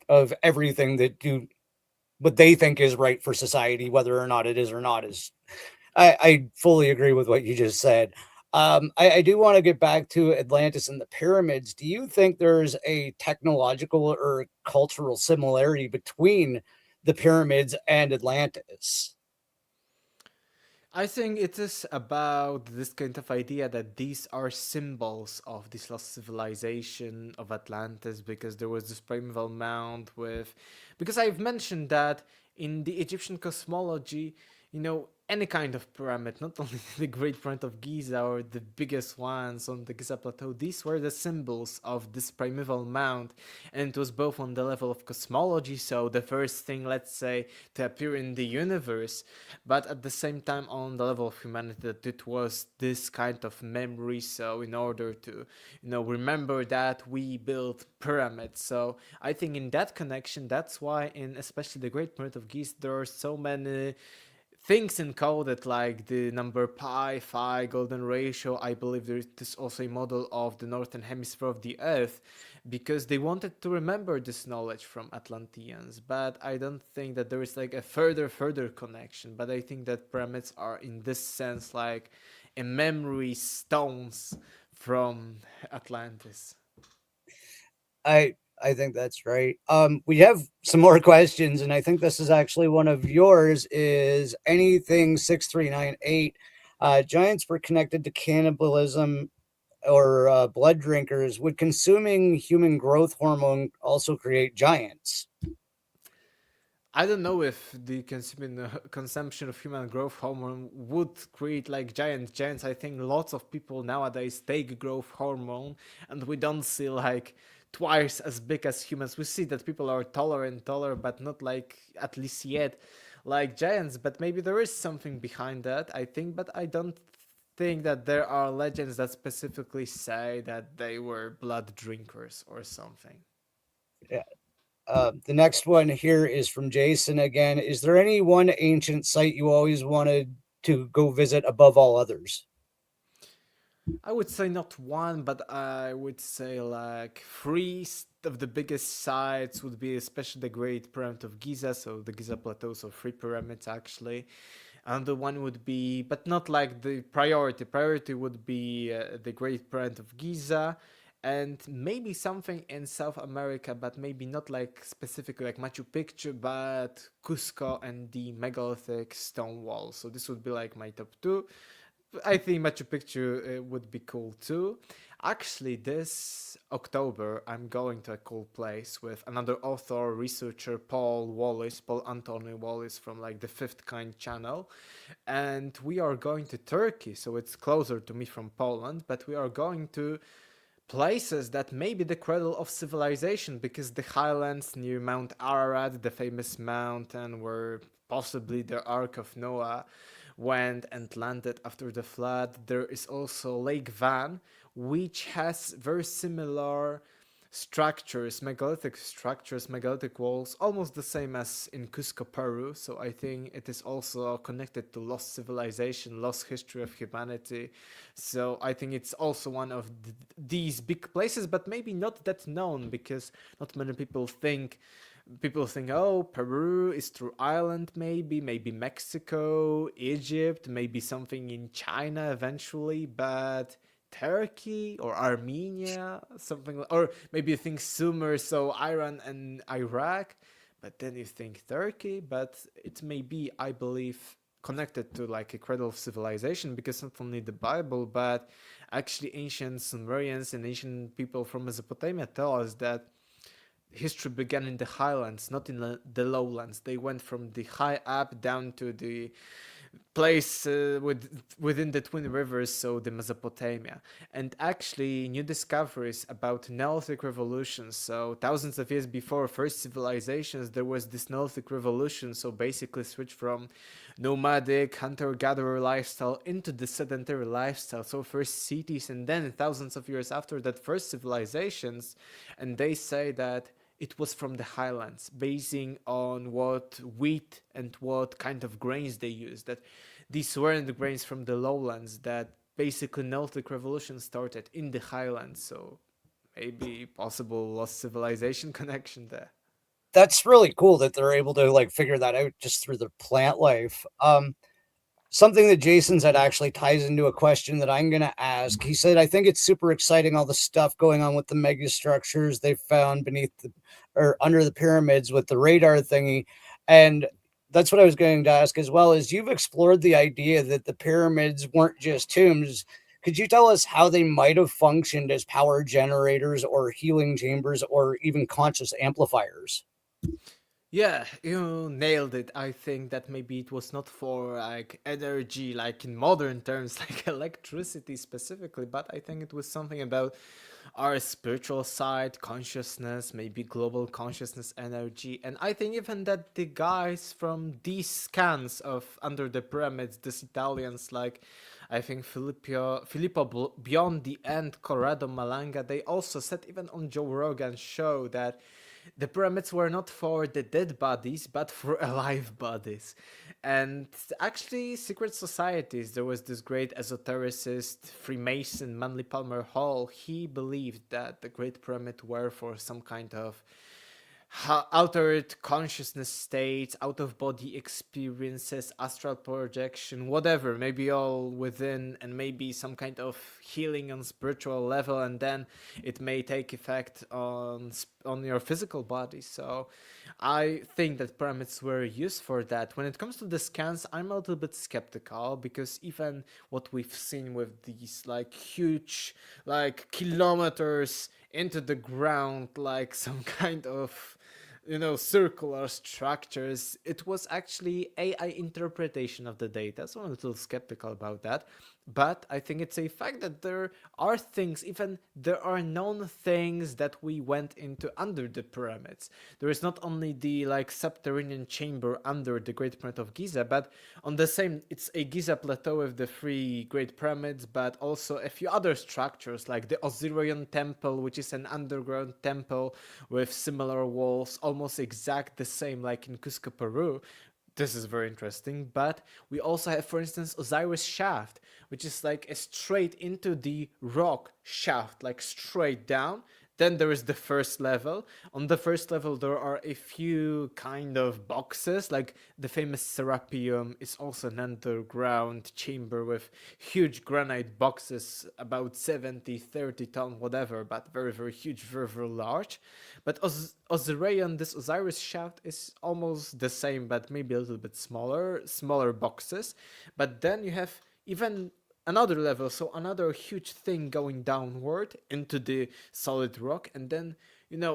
of everything that do what they think is right for society, whether or not it is or not is. I fully agree with what you just said. I do want to get back to Atlantis and the pyramids. Do you think there's a technological or cultural similarity between the pyramids and Atlantis? I think it is about this kind of idea that these are symbols of this lost civilization of Atlantis, because there was this primeval mound with. Because I've mentioned that in the Egyptian cosmology, any kind of pyramid, not only the Great Pyramid of Giza or the biggest ones on the Giza Plateau, these were the symbols of this primeval mound. And it was both on the level of cosmology, so the first thing, let's say, to appear in the universe, but at the same time on the level of humanity, that it was this kind of memory. So in order to remember that, we built pyramids. So I think in that connection, that's why in especially the Great Pyramid of Giza there are so many things encoded, like the number pi, phi, golden ratio. I believe there is also a model of the northern hemisphere of the earth, because they wanted to remember this knowledge from Atlanteans. But I don't think that there is like a further connection. But I think that pyramids are in this sense like a memory stones from Atlantis. I think that's right. We have some more questions, and I think this is actually one of yours. Is anything 6398? Giants were connected to cannibalism or blood drinkers. Would consuming human growth hormone also create giants? I don't know if the consumption of human growth hormone would create like giants. I think lots of people nowadays take growth hormone, and we don't see like twice as big as humans. We see that people are taller and taller, but not like, at least yet, like giants. But maybe there is something behind that, I think, but I don't think that there are legends that specifically say that they were blood drinkers or something. Yeah. The next one here is from Jason again. Is there any one ancient site you always wanted to go visit above all others? I would say not one, but I would say like three of the biggest sites would be especially the Great Pyramid of Giza, so the Giza Plateau, so three pyramids actually. Another one would be, but not like the priority. Priority would be the Great Pyramid of Giza, and maybe something in South America, but maybe not like specifically like Machu Picchu, but Cusco and the megalithic stone wall. So this would be like my top two. I think Machu Picchu would be cool too. Actually, this October, I'm going to a cool place with another author, researcher, Paul Anthony Wallace from like the Fifth Kind channel. And we are going to Turkey, so it's closer to me from Poland, but we are going to places that may be the cradle of civilization because the highlands near Mount Ararat, the famous mountain where possibly the Ark of Noah went and landed after the flood. There is also Lake Van, which has very similar structures, megalithic walls, almost the same as in Cusco, Peru. So I think it is also connected to lost civilization, lost history of humanity. So I think it's also one of these big places, but maybe not that known because not many people think, oh, Peru is through island, maybe Mexico, Egypt, maybe something in China eventually, but Turkey or Armenia, something, or maybe you think Sumer, so Iran and Iraq, but then you think Turkey, but it may be, I believe, connected to like a cradle of civilization because not only the Bible, but actually ancient Sumerians and ancient people from Mesopotamia tell us that history began in the highlands, not in the lowlands. They went from the high up down to the place within the Twin Rivers, so the Mesopotamia. And actually, new discoveries about Neolithic revolutions. So thousands of years before first civilizations, there was this Neolithic revolution. So basically, switch from nomadic hunter-gatherer lifestyle into the sedentary lifestyle. So first cities, and then thousands of years after that, first civilizations. And they say that it was from the highlands, basing on what wheat and what kind of grains they used. That these weren't the grains from the lowlands. That basically Neolithic revolution started in the highlands. So maybe possible lost civilization connection there. That's really cool that they're able to like figure that out just through their plant life. Something that Jason said actually ties into a question that I'm going to ask. He said, I think it's super exciting, all the stuff going on with the mega structures they found beneath the or under the pyramids with the radar thingy. And that's what I was going to ask as well. Is you've explored the idea that the pyramids weren't just tombs. Could you tell us how they might have functioned as power generators or healing chambers or even conscious amplifiers? Yeah, you nailed it. I think that maybe it was not for like energy, like in modern terms, like electricity specifically, but I think it was something about our spiritual side, consciousness, maybe global consciousness energy. And I think even that the guys from these scans of Under the Pyramids, these Italians like I think Filippo Biondi and Corrado Malanga, they also said even on Joe Rogan's show that the pyramids were not for the dead bodies, but for alive bodies. And actually, secret societies, there was this great esotericist, Freemason, Manly Palmer Hall. He believed that the Great Pyramid were for some kind of altered consciousness states, out of body experiences, astral projection, whatever, maybe all within, and maybe some kind of healing on spiritual level, and then it may take effect on your physical body. So I think that pyramids were used for that. When it comes to the scans, I'm a little bit skeptical because even what we've seen with these like huge, like kilometers into the ground, like some kind of circular structures, it was actually AI interpretation of the data. So I'm a little skeptical about that. But I think it's a fact that there are things, even there are known things that we went into under the pyramids. There is not only the like subterranean chamber under the Great Pyramid of Giza, but on the same, it's a Giza plateau with the three Great Pyramids, but also a few other structures like the Osirian Temple, which is an underground temple with similar walls, almost exact the same like in Cusco, Peru, This is very interesting, but we also have, for instance, Osiris shaft, which is like a straight into the rock shaft, like straight down. Then there is the first level. On the first level, there are a few kind of boxes, like the famous Serapeum is also an underground chamber with huge granite boxes, about 70, 30 ton, whatever, but very, very huge, very, very large. But Osirion, this Osiris shaft is almost the same, but maybe a little bit smaller, smaller boxes. But then you have even another level, so another huge thing going downward into the solid rock, and then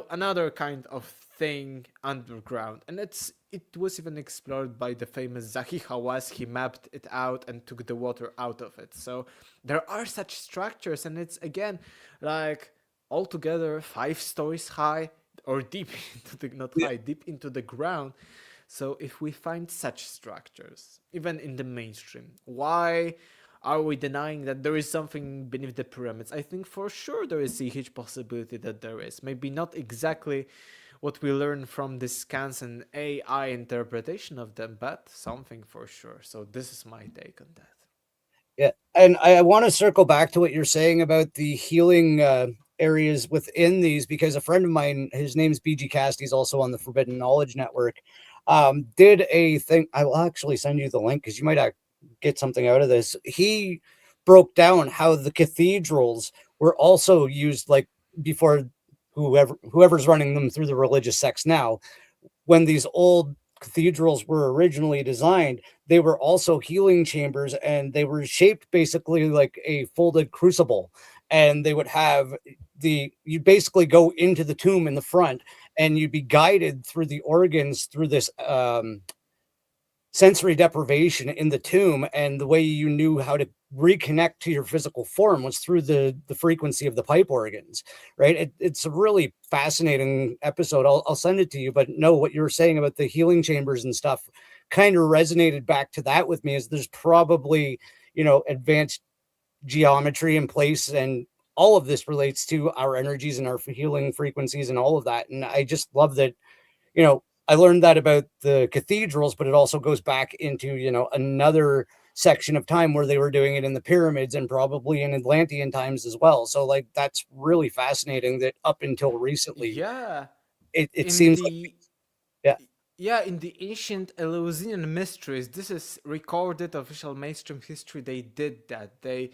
another kind of thing underground. And it was even explored by the famous Zahi Hawass. He mapped it out and took the water out of it. So there are such structures, and it's again like altogether 5 stories high or deep into the not Yeah. high, deep into the ground. So if we find such structures, even in the mainstream, why are we denying that there is something beneath the pyramids? I think for sure there is a huge possibility that there is. Maybe not exactly what we learn from the scans and AI interpretation of them, but something for sure. So this is my take on that. Yeah, and I want to circle back to what you're saying about the healing areas within these, because a friend of mine, his name's BG Cast, he's also on the Forbidden Knowledge Network, did a thing. I will actually send you the link because you might get something out of this. He broke down how the cathedrals were also used, like before whoever's running them through the religious sects now, when these old cathedrals were originally designed, they were also healing chambers, and they were shaped basically like a folded crucible. And they would have you basically go into the tomb in the front, and you'd be guided through the organs through this sensory deprivation in the tomb, and the way you knew how to reconnect to your physical form was through the frequency of the pipe organs, right? It's a really fascinating episode. I'll send it to you. But no, what you were saying about the healing chambers and stuff kind of resonated back to that with me, is there's probably advanced geometry in place, and all of this relates to our energies and our healing frequencies and all of that. And I just love that, I learned that about the cathedrals, but it also goes back into, another section of time where they were doing it in the pyramids and probably in Atlantean times as well. So like that's really fascinating that up until recently Yeah, it in seems like, the yeah. yeah, in the ancient Eleusinian mysteries, this is recorded official mainstream history. They did that. They,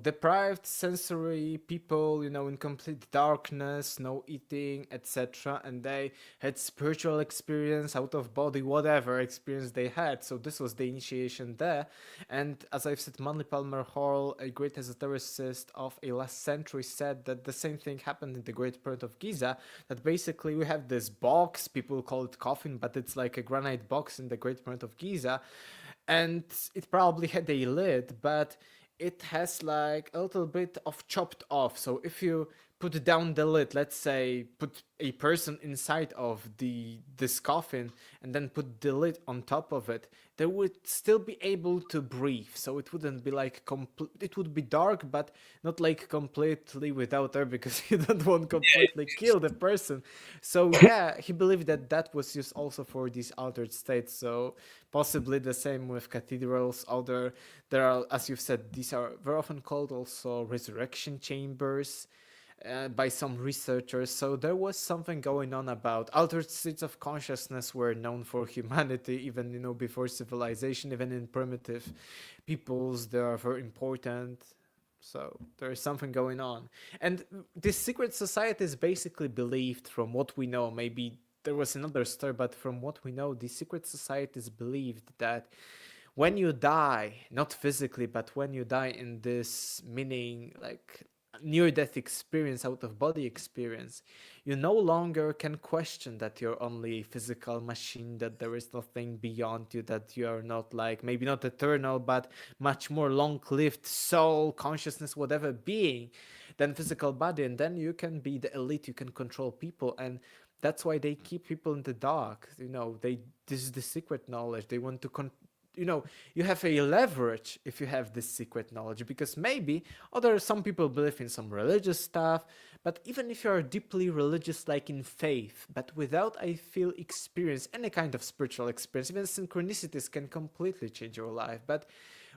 deprived sensory people, in complete darkness, no eating, etc. And they had spiritual experience, out of body, whatever experience they had. So this was the initiation there. And as I've said, Manly Palmer Hall, a great esotericist of a last century, said that the same thing happened in the Great Pyramid of Giza. That basically we have this box, people call it coffin, but it's like a granite box in the Great Pyramid of Giza, and it probably had a lid, but it has like a little bit of chopped off. So if you put down the lid, let's say put a person inside of this coffin and then put the lid on top of it, they would still be able to breathe. So it wouldn't be like it would be dark, but not like completely without air, because you don't want completely kill the person. So yeah, he believed that that was used also for these altered states. So possibly the same with cathedrals. There are, as you've said, these are very often called also resurrection chambers by some researchers. So there was something going on about altered states of consciousness were known for humanity, even before civilization, even in primitive peoples, they are very important. So there is something going on. And this secret society is basically believed, from what we know, maybe there was another story, but from what we know, the secret society is believed that when you die, not physically, but when you die in this meaning like near death experience, out of body experience, you no longer can question that you're only a physical machine, that there is nothing beyond you, that you are not like maybe not eternal, but much more long lived soul, consciousness, whatever being than physical body. And then you can be the elite, you can control people. And that's why they keep people in the dark. This is the secret knowledge. They want to you have a leverage if you have this secret knowledge, because maybe other some people believe in some religious stuff, but even if you are deeply religious, like in faith, but without, I feel, experience, any kind of spiritual experience, even synchronicities can completely change your life. But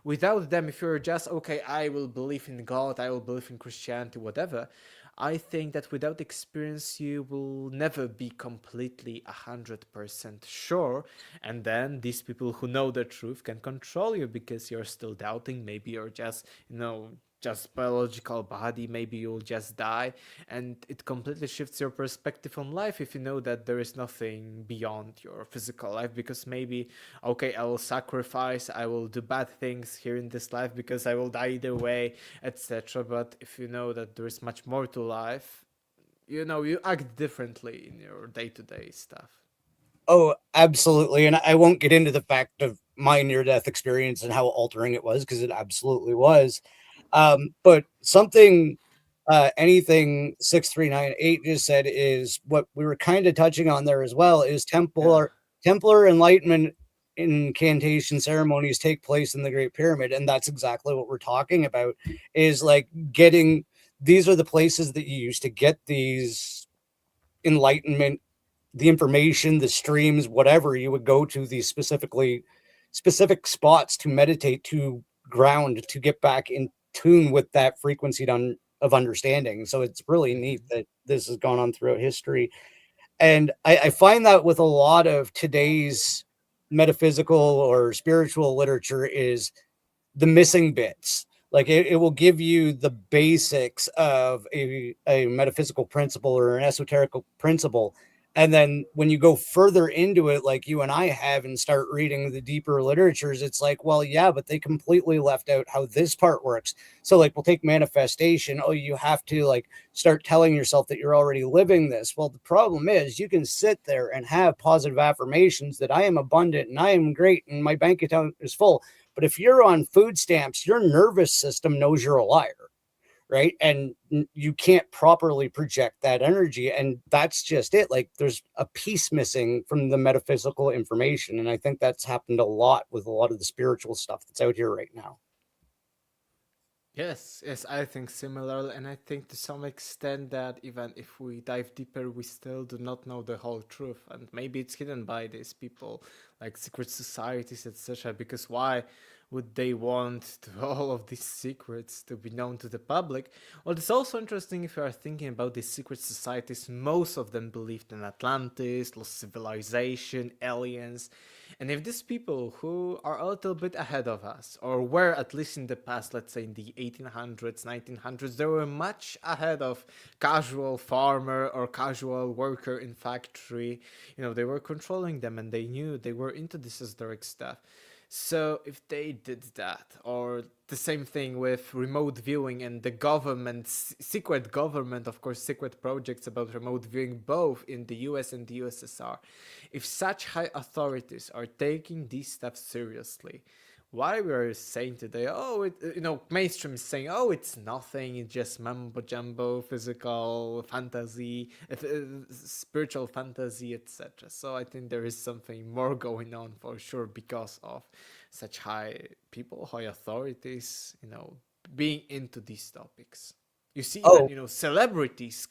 without them, if you're just, okay, I will believe in God, I will believe in Christianity, whatever, I think that without experience you will never be completely 100% sure, and then these people who know the truth can control you because you're still doubting. Maybe you're just, just biological body, maybe you'll just die, and it completely shifts your perspective on life if you know that there is nothing beyond your physical life. Because maybe, okay, I will sacrifice, I will do bad things here in this life because I will die either way, etc. But if you know that there is much more to life, you act differently in your day-to-day stuff. Oh, absolutely. And I won't get into the fact of my near death experience and how altering it was, because it absolutely was. But something, anything 6398 just said is what we were kind of touching on there as well, is Yeah. Templar Enlightenment incantation ceremonies take place in the Great Pyramid. And that's exactly what we're talking about, is like getting, these are the places that you used to get these enlightenment, the information, the streams, whatever. You would go to these specific spots to meditate, to ground, to get back in tune with that frequency of understanding. So it's really neat Mhm. that this has gone on throughout history. And I find that with a lot of today's metaphysical or spiritual literature is the missing bits. Like it will give you the basics of a metaphysical principle or an esoterical principle. And then when you go further into it, like you and I have, and start reading the deeper literatures, it's like, well, yeah, but they completely left out how this part works. So, like, we'll take manifestation. Oh, you have to like start telling yourself that you're already living this. Well, the problem is you can sit there and have positive affirmations that I am abundant and I am great and my bank account is full. But if you're on food stamps, your nervous system knows you're a liar, right? And you can't properly project that energy. And that's just it. Like there's a piece missing from the metaphysical information. And I think that's happened a lot with a lot of the spiritual stuff that's out here right now. Yes, yes, I think similarly, and I think to some extent that even if we dive deeper, we still do not know the whole truth, and maybe it's hidden by these people, like secret societies, etc. Because why would they want all of these secrets to be known to the public? Well, it's also interesting if you are thinking about these secret societies. Most of them believed in Atlantis, lost civilization, aliens. And if these people who are a little bit ahead of us, or were at least in the past, let's say in the 1800s, 1900s, they were much ahead of casual farmer or casual worker in factory. They were controlling them and they knew they were into this esoteric stuff. So if they did that, or the same thing with remote viewing and the government, secret government, of course, secret projects about remote viewing both in the US and the USSR, if such high authorities are taking these stuff seriously, why we are saying today, oh, mainstream is saying, oh, it's nothing, it's just mumbo jumbo, physical fantasy, spiritual fantasy, etc. So I think there is something more going on for sure because of such high people, high authorities, being into these topics. You see, even Oh, celebrities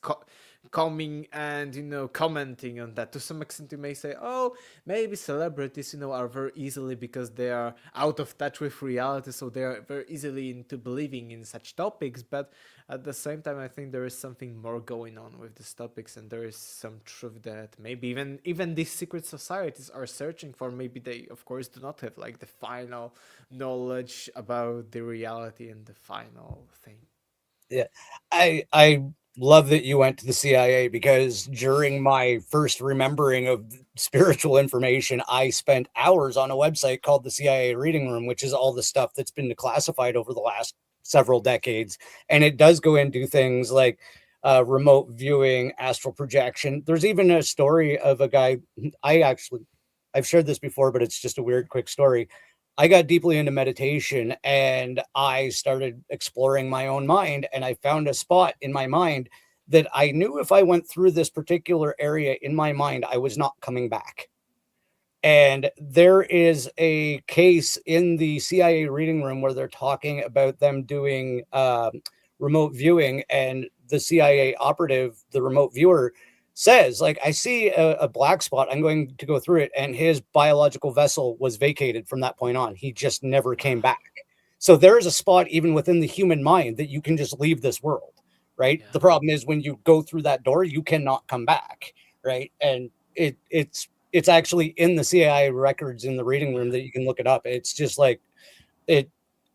coming and commenting on that. To some extent, you may say, "Oh, maybe celebrities, are very easily because they are out of touch with reality, so they are very easily into believing in such topics." But at the same time, I think there is something more going on with these topics, and there is some truth that maybe even these secret societies are searching for. Maybe they, of course, do not have like the final knowledge about the reality and the final thing. yeah. I love that you went to the CIA, because during my first remembering of spiritual information, I spent hours on a website called the CIA Reading Room, which is all the stuff that's been declassified over the last several decades. And it does go into things like remote viewing, astral projection. There's even a story of a guy. I've shared this before, but it's just a weird quick story. I got deeply into meditation and I started exploring my own mind, and I found a spot in my mind that I knew if I went through this particular area in my mind, I was not coming back. And there is a case in the CIA reading room where they're talking about them doing remote viewing, and the CIA operative, the remote viewer, says, like, I see a black spot. I'm going to go through it. And his biological vessel was vacated from that point on. He just never came back. So there is a spot even within the human mind that you can just leave this world, right? Yeah. The problem is when you go through that door, you cannot come back, right? And it's actually in the CIA records in the reading room Yeah. that you can look it up. It's just like it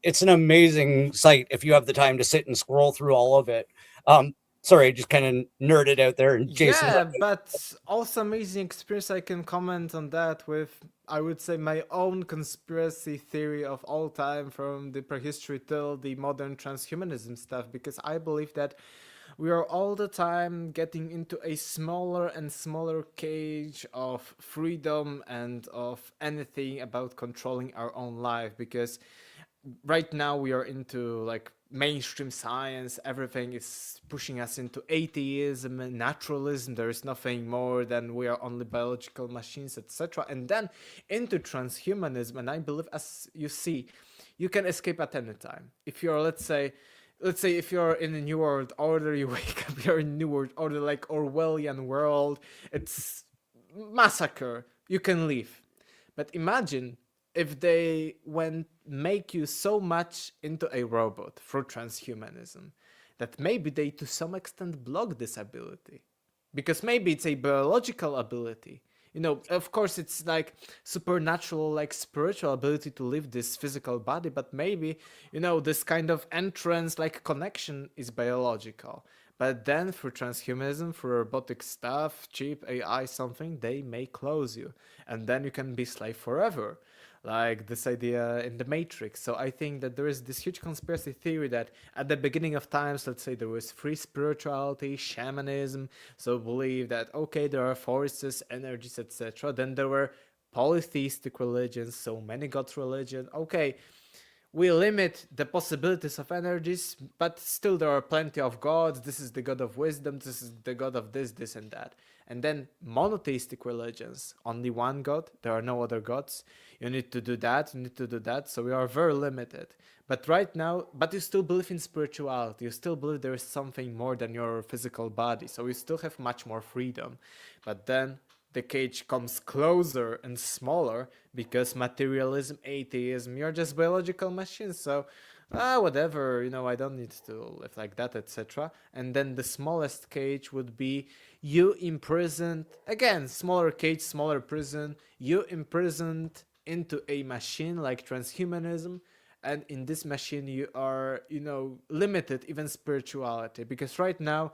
it's an amazing site if you have the time to sit and scroll through all of it. Sorry, I just kind of nerded out there, and Jason. Yeah, but also amazing experience. I can comment on that with, I would say, my own conspiracy theory of all time from the prehistory till the modern transhumanism stuff, because I believe that we are all the time getting into a smaller and smaller cage of freedom and of anything about controlling our own life, because right now we are into like mainstream science. Everything is pushing us into atheism and naturalism. There is nothing more than we are only biological machines, etc. And then into transhumanism. And I believe, as you see, you can escape at any time. If you're, let's say if you're in a new world order, you wake up, you're in a new world order, like Orwellian world, it's massacre, you can leave. But imagine if they went make you so much into a robot through transhumanism that maybe they to some extent block this ability, because maybe it's a biological ability. Of course it's like supernatural, like spiritual ability to leave this physical body, but maybe, this kind of entrance, like connection, is biological. But then through transhumanism, through robotic stuff, cheap AI, something, they may close you. And then you can be slave forever. Like this idea in the Matrix. So I think that there is this huge conspiracy theory that at the beginning of times, let's say there was free spirituality, shamanism, so believe that okay, there are forces, energies, etc. Then there were polytheistic religions, so many gods religion. Okay, we limit the possibilities of energies, but still there are plenty of gods. This is the god of wisdom, this is the god of this, and that. And then monotheistic religions, only one god, there are no other gods. You need to do that, you need to do that. So we are very limited. But right now, but you still believe in spirituality, you still believe there is something more than your physical body. So you still have much more freedom. But then the cage comes closer and smaller because materialism, atheism, you're just biological machines. So, whatever, I don't need to live like that, etc. And then the smallest cage would be you imprisoned, again, smaller cage, smaller prison, you imprisoned into a machine like transhumanism. And in this machine, you are, limited even spirituality, because right now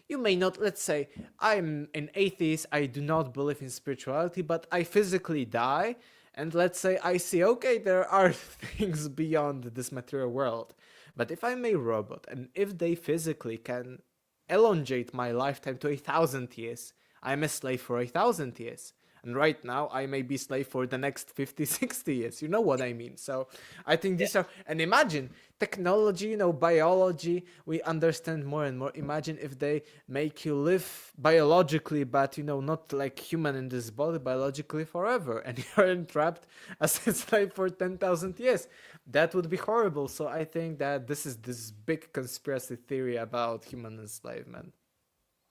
you may not, let's say I'm an atheist, I do not believe in spirituality, but I physically die, and let's say I see, okay, there are things beyond this material world. But if I'm a robot and if they physically can elongate my lifetime to 1,000 years, I'm a slave for 1,000 years. And right now, I may be slave for the next 50, 60 years. You know what I mean? So I think these are, and imagine technology, biology, we understand more and more. Imagine if they make you live biologically, but, not like human in this body, biologically forever. And you're entrapped as a slave for 10,000 years. That would be horrible. So I think that this is this big conspiracy theory about human enslavement.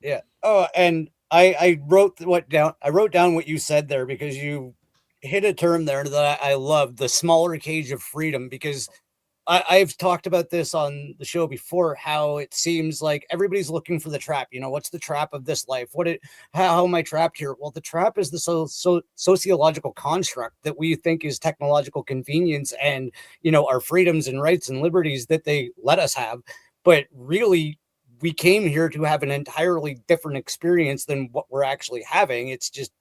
Yeah. Oh, and I wrote what down. I wrote down what you said there because you hit a term there that I love, the smaller cage of freedom. Because I've talked about this on the show before, how it seems like everybody's looking for the trap. What's the trap of this life? How am I trapped here? Well, the trap is the sociological construct that we think is technological convenience and, our freedoms and rights and liberties that they let us have. But really, we came here to have an entirely different experience than what we're actually having. It's just,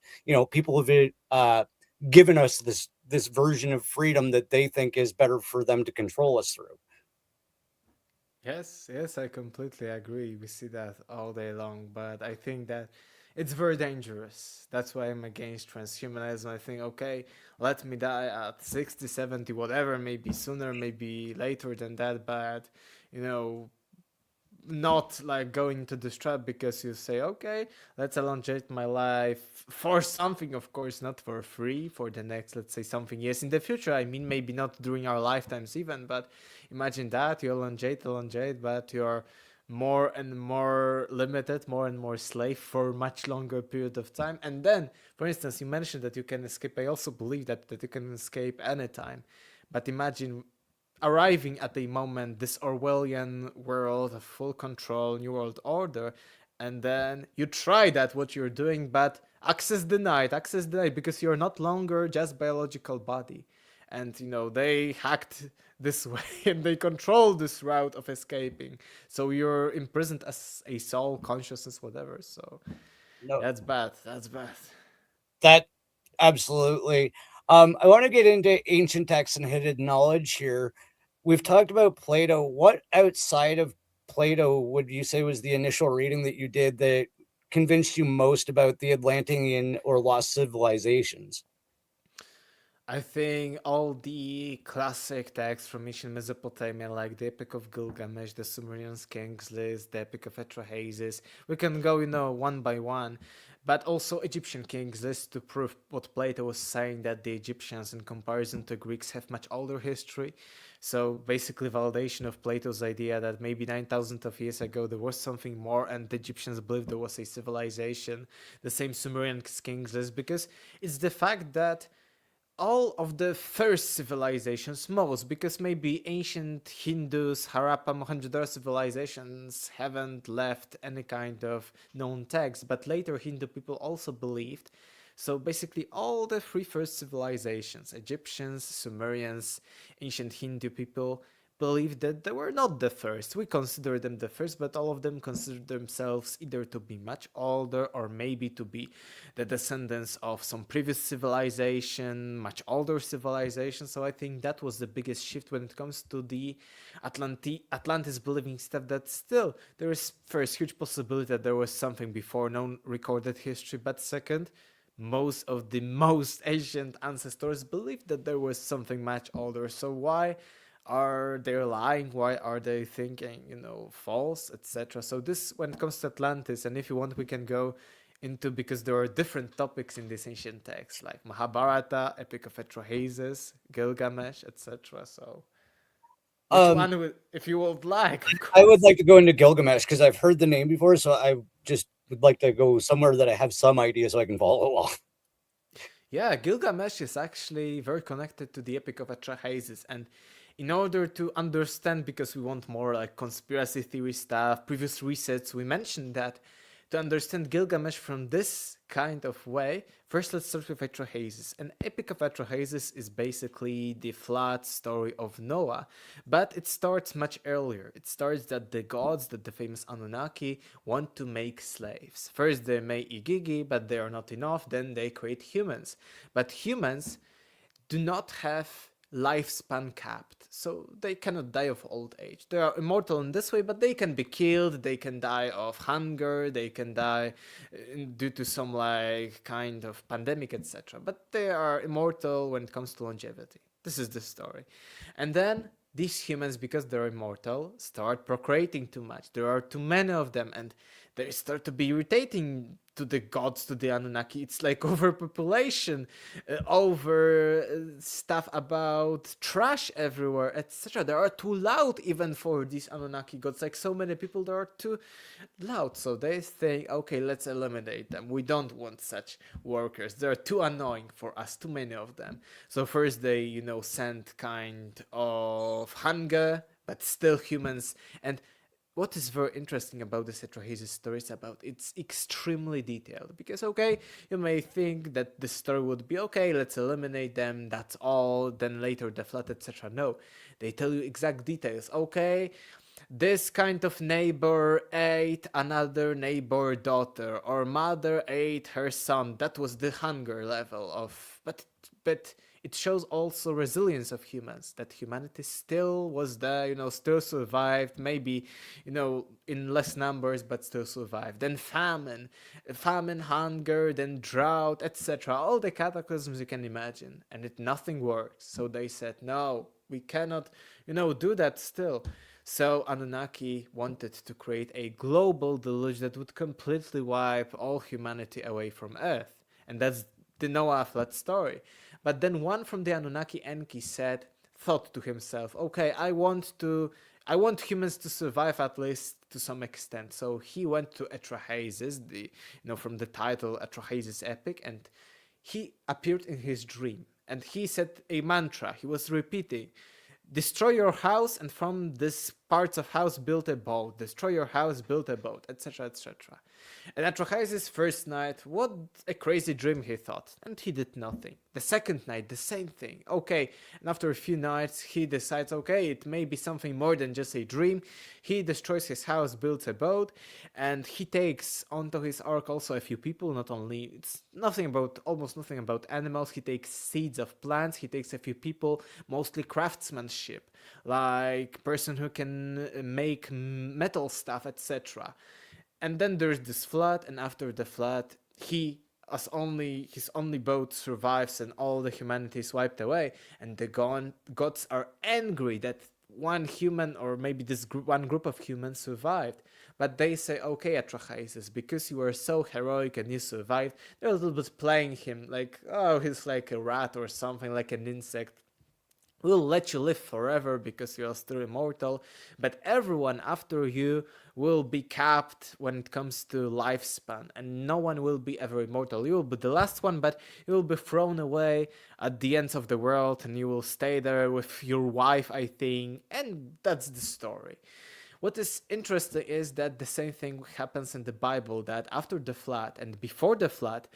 people have given us this version of freedom that they think is better for them to control us through. Yes, yes, I completely agree. We see that all day long, but I think that it's very dangerous. That's why I'm against transhumanism. I think, okay, let me die at 60, 70, whatever, maybe sooner, maybe later than that, but, you know, not like going to this trap because you say, okay, let's elongate my life for something, of course, not for free, for the next, let's say, something years in the future. I mean, maybe not during our lifetimes even, but imagine that you elongate, but you're more and more limited, more and more slave for much longer period of time. And then, for instance, you mentioned that you can escape. I also believe that you can escape anytime. But imagine arriving at a moment, this Orwellian world of full control, New World Order, and then you try that what you're doing, but access denied because you're not longer just biological body. And they hacked this way and they control this route of escaping. So you're imprisoned as a soul, consciousness, whatever. So No, that's bad. That's bad. that absolutely. I want to get into ancient texts and hidden knowledge here. We've talked about Plato. What outside of Plato would you say was the initial reading that you did that convinced you most about the Atlantean or lost civilizations? I think all the classic texts from ancient Mesopotamia, like the Epic of Gilgamesh, the Sumerian Kings List, the Epic of Atrahasis, we can go, one by one, but also Egyptian Kings List to prove what Plato was saying that the Egyptians, in comparison to Greeks, have much older history. So basically, validation of Plato's idea that maybe 9,000 of years ago there was something more, and the Egyptians believed there was a civilization. The same Sumerian Kings List, because it's the fact that all of the first civilizations, most, because maybe ancient Hindus, Harappa, Mohenjo-daro civilizations haven't left any kind of known text, but later Hindu people also believed. So basically, all the three first civilizations, Egyptians, Sumerians, ancient Hindu people, believed that they were not the first. We consider them the first, but all of them considered themselves either to be much older or maybe to be the descendants of some previous civilization, much older civilization. So I think that was the biggest shift when it comes to the Atlantis believing stuff, that still there is first huge possibility that there was something before, no recorded history, but second, most of the most ancient ancestors believed that there was something much older. So why are they lying? Why are they thinking, false, etc.? So this, when it comes to Atlantis, and if you want, we can go into, because there are different topics in this ancient text, like Mahabharata, Epic of Atrahasis, Gilgamesh, etc. So which Um, one would, if you would like, of I would course. like to go into Gilgamesh because I've heard the name before, so I just would like to go somewhere that I have some idea so I can follow along. Yeah, Gilgamesh is actually very connected to the Epic of Atrahasis, and in order to understand, because we want more like conspiracy theory stuff, previous resets, we mentioned that to understand Gilgamesh from this kind of way, first let's start with Atrahasis. An Epic of Atrahasis is basically the flood story of Noah, but it starts much earlier. It starts that the gods, that the famous Anunnaki, want to make slaves. First they make Igigi, but they are not enough, then they create humans. But humans do not have lifespan capped, so they cannot die of old age. They are immortal in this way, but they can be killed, they can die of hunger, they can die due to some like kind of pandemic, etc. But they are immortal when it comes to longevity. This is the story. And then these humans, because they're immortal, start procreating too much. There are too many of them, and they start to be irritating to the gods, to the Anunnaki. It's like overpopulation, over stuff about trash everywhere, etc. They are too loud even for these Anunnaki gods. Like so many people, they are too loud. So they think, okay, let's eliminate them. We don't want such workers. They're too annoying for us, too many of them. So first they, send kind of hunger, but still humans. And what is very interesting about the Atrahasis story is about it's extremely detailed, because okay, you may think that the story would be okay, let's eliminate them, that's all, then later the flood, etc. No, they tell you exact details. Okay, this kind of neighbor ate another neighbor daughter, or mother ate her son. That was the hunger level of, but it shows also resilience of humans, that humanity still was there, still survived, maybe, in less numbers, but still survived. Then famine, hunger, then drought, etc. All the cataclysms you can imagine, and nothing works. So they said, no, we cannot, do that still. So Anunnaki wanted to create a global deluge that would completely wipe all humanity away from Earth. And that's the Noah flood story. But then one from the Anunnaki Enki thought to himself, okay, I want humans to survive at least to some extent. So he went to Atrahasis, from the title Atrahasis epic, and he appeared in his dream. And he said a mantra. He was repeating, destroy your house, and from this parts of house build a boat, destroy your house, build a boat, etc., etc. And Atrahasis' first night, what a crazy dream, he thought, and he did nothing. The second night, the same thing. Okay, and after a few nights, he decides, okay, it may be something more than just a dream. He destroys his house, builds a boat, and he takes onto his ark also a few people, not only, it's almost nothing about animals. He takes seeds of plants, he takes a few people, mostly craftsmanship, like person who can make metal stuff, etc. And then there's this flood, and after the flood, his only boat survives, and all the humanity is wiped away. And the gods are angry that one human, or maybe one group of humans, survived. But they say, okay, Atrahasis, because you were so heroic and you survived, they're a little bit playing him like, oh, he's like a rat or something, like an insect. We'll let you live forever because you are still immortal, but everyone after you will be capped when it comes to lifespan, and no one will be ever immortal. You will be the last one, but you will be thrown away at the ends of the world, and you will stay there with your wife, I think, and that's the story. What is interesting is that the same thing happens in the Bible, that after the flood and before the flood,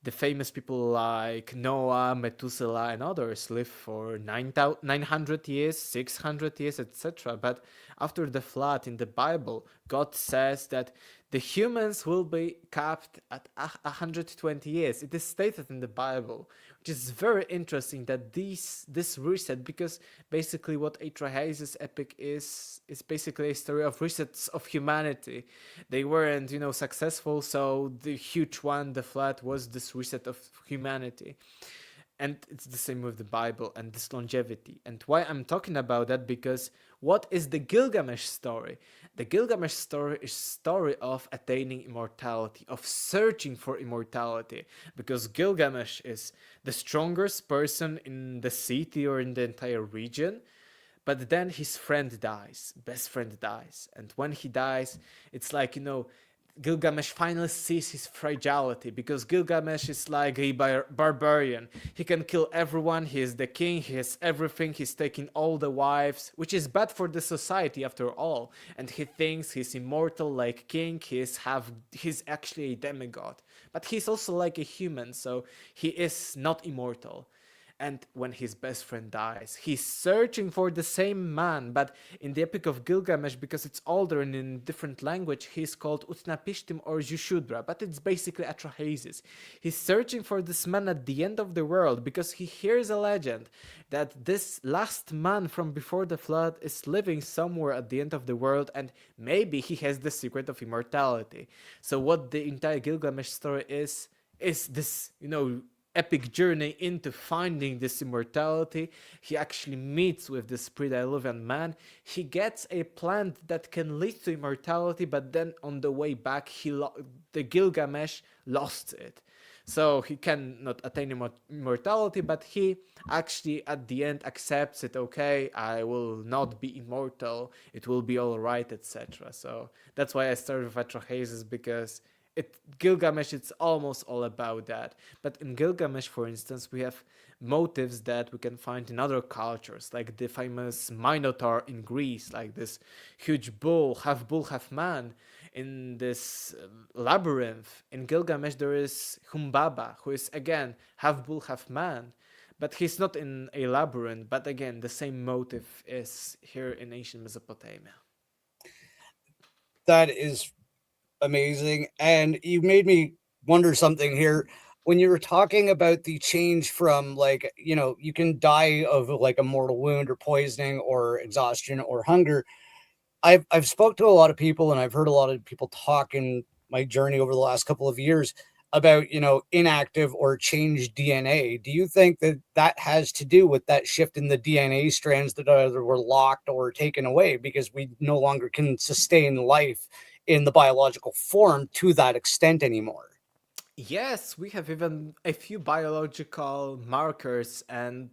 the famous people like Noah, Methuselah, and others live for 900 years, 600 years, etc. But after the flood in the Bible, God says that the humans will be capped at 120 years. It is stated in the Bible, which is very interesting that this reset, because basically what Atrahasis epic is basically a story of resets of humanity. They weren't, successful, so the huge one, the flood, was this reset of humanity. And it's the same with the Bible and this longevity. And why I'm talking about that, because what is the Gilgamesh story? The Gilgamesh story is story of attaining immortality, of searching for immortality, because Gilgamesh is the strongest person in the city or in the entire region. But then his friend dies, best friend dies. And when he dies, it's like, Gilgamesh finally sees his fragility, because Gilgamesh is like a barbarian. He can kill everyone, he is the king, he has everything, he's taking all the wives, which is bad for the society after all. And he thinks he's immortal like king, he's actually a demigod. But he's also like a human, so he is not immortal. And when his best friend dies, he's searching for the same man, but in the Epic of Gilgamesh, because it's older and in different language, he's called Utnapishtim or Yushudra, but it's basically Atrahasis. He's searching for this man at the end of the world because he hears a legend that this last man from before the flood is living somewhere at the end of the world, and maybe he has the secret of immortality. So what the entire Gilgamesh story is this, epic journey into finding this immortality. He actually meets with this pre-Diluvian man. He gets a plant that can lead to immortality, but then on the way back, the Gilgamesh lost it. So he cannot attain immortality, but he actually at the end accepts it. Okay, I will not be immortal. It will be all right, etc. So that's why I started with Atrahasis, because Gilgamesh, it's almost all about that. But in Gilgamesh, for instance, we have motives that we can find in other cultures, like the famous Minotaur in Greece, like this huge bull, half man in this labyrinth. In Gilgamesh, there is Humbaba, who is again half bull, half man. But he's not in a labyrinth, but again, the same motive is here in ancient Mesopotamia. That is amazing. And you made me wonder something here when you were talking about the change from, like, you can die of like a mortal wound or poisoning or exhaustion or hunger. I've spoke to a lot of people, and I've heard a lot of people talk in my journey over the last couple of years about, inactive or changed DNA. Do you think that that has to do with that shift in the DNA strands that either were locked or taken away because we no longer can sustain life in the biological form to that extent anymore? Yes, we have even a few biological markers and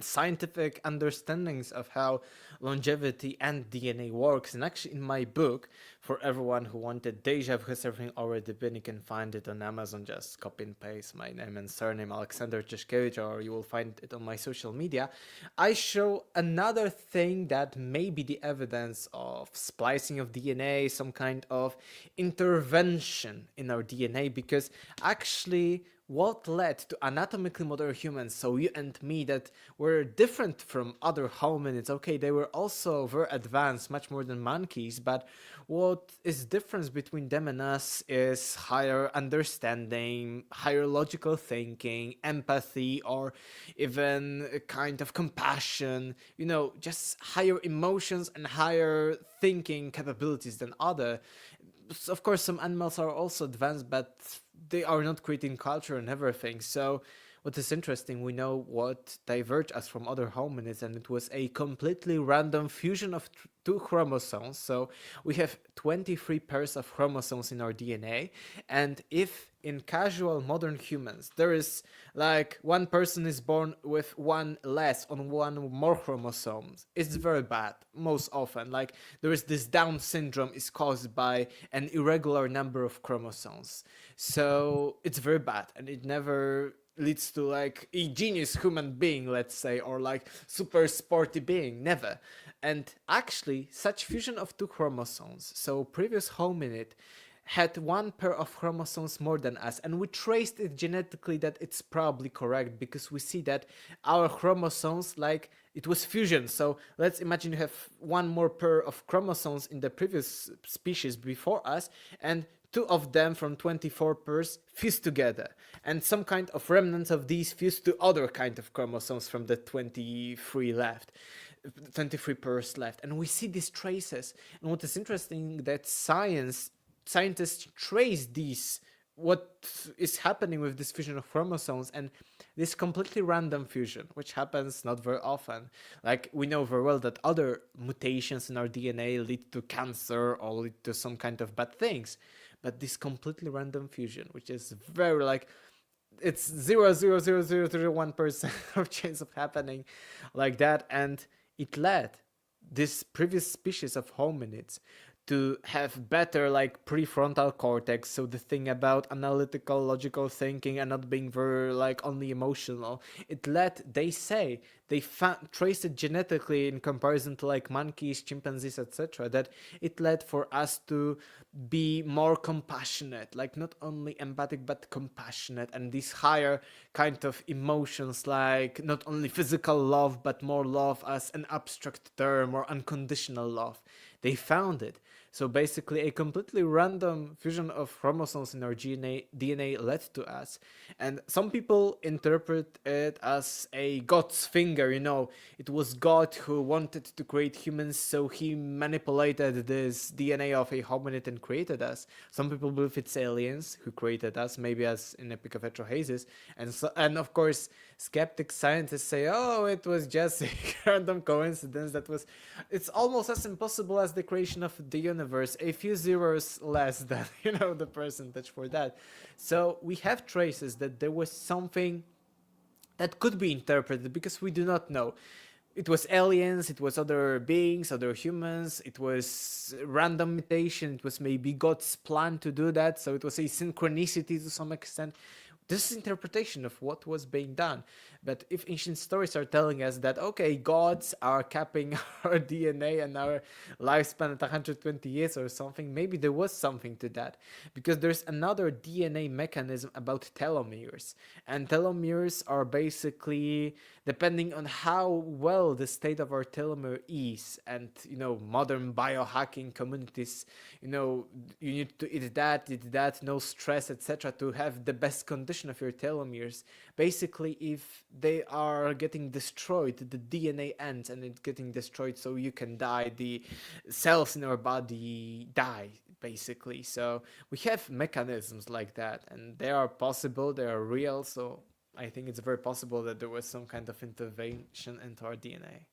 scientific understandings of how longevity and DNA works. And actually, in my book, for everyone who wanted deja vu, has everything already been, you can find it on Amazon. Just copy and paste my name and surname, Alexander Czeszkiewicz, or you will find it on my social media. I show another thing that may be the evidence of splicing of DNA, some kind of intervention in our DNA, because actually what led to anatomically modern humans, so you and me, that were different from other hominids. Okay, they were also very advanced, much more than monkeys, but what is difference between them and us is higher understanding, higher logical thinking, empathy, or even a kind of compassion, just higher emotions and higher thinking capabilities than other. Of course, some animals are also advanced, but they are not creating culture and everything. So what is interesting, we know what diverged us from other hominids, and it was a completely random fusion of two chromosomes. So we have 23 pairs of chromosomes in our DNA, and if in casual modern humans there is like one person is born with one less on one more chromosomes, it's very bad most often. Like there is this Down syndrome is caused by an irregular number of chromosomes, so it's very bad, and it never leads to like a genius human being, let's say, or like super sporty being, never. And actually such fusion of two chromosomes, so previous hominid had one pair of chromosomes more than us, and we traced it genetically that it's probably correct because we see that our chromosomes, like it was fusion. So let's imagine you have one more pair of chromosomes in the previous species before us, and two of them from 24 pairs fused together, and some kind of remnants of these fused to other kind of chromosomes from the 23 pairs left, and we see these traces. And what is interesting that scientists trace these, what is happening with this fusion of chromosomes, and this completely random fusion, which happens not very often. Like we know very well that other mutations in our DNA lead to cancer or lead to some kind of bad things, but this completely random fusion, which is very like it's 0.00001% of chance of happening like that, and it led this previous species of hominids to have better like prefrontal cortex, so the thing about analytical logical thinking and not being very like only emotional. It led, they say, they traced it genetically in comparison to like monkeys, chimpanzees, etc., that it led for us to be more compassionate, like not only empathic but compassionate, and these higher kind of emotions, like not only physical love but more love as an abstract term or unconditional love. They found it. So basically, a completely random fusion of chromosomes in our DNA led to us. And some people interpret it as a God's finger, It was God who wanted to create humans, so he manipulated this DNA of a hominid and created us. Some people believe it's aliens who created us, maybe as in Epic of Etrohasis. And of course, skeptic scientists say, oh, it was just a random coincidence it's almost as impossible as the creation of the universe, a few zeros less than, the percentage for that. So we have traces that there was something that could be interpreted because we do not know. It was aliens, it was other beings, other humans, it was random mutation, it was maybe God's plan to do that, so it was a synchronicity to some extent. This is interpretation of what was being done. But if ancient stories are telling us that, okay, gods are capping our DNA and our lifespan at 120 years or something, maybe there was something to that. Because there's another DNA mechanism about telomeres. And telomeres are basically depending on how well the state of our telomere is. And, modern biohacking communities, you need to eat that, no stress, etc., to have the best condition of your telomeres. Basically, if they are getting destroyed, the DNA ends and it's getting destroyed, so you can die. The cells in our body die. basically. So we have mechanisms like that, and they are possible, they are real. So I think it's very possible that there was some kind of intervention into our DNA.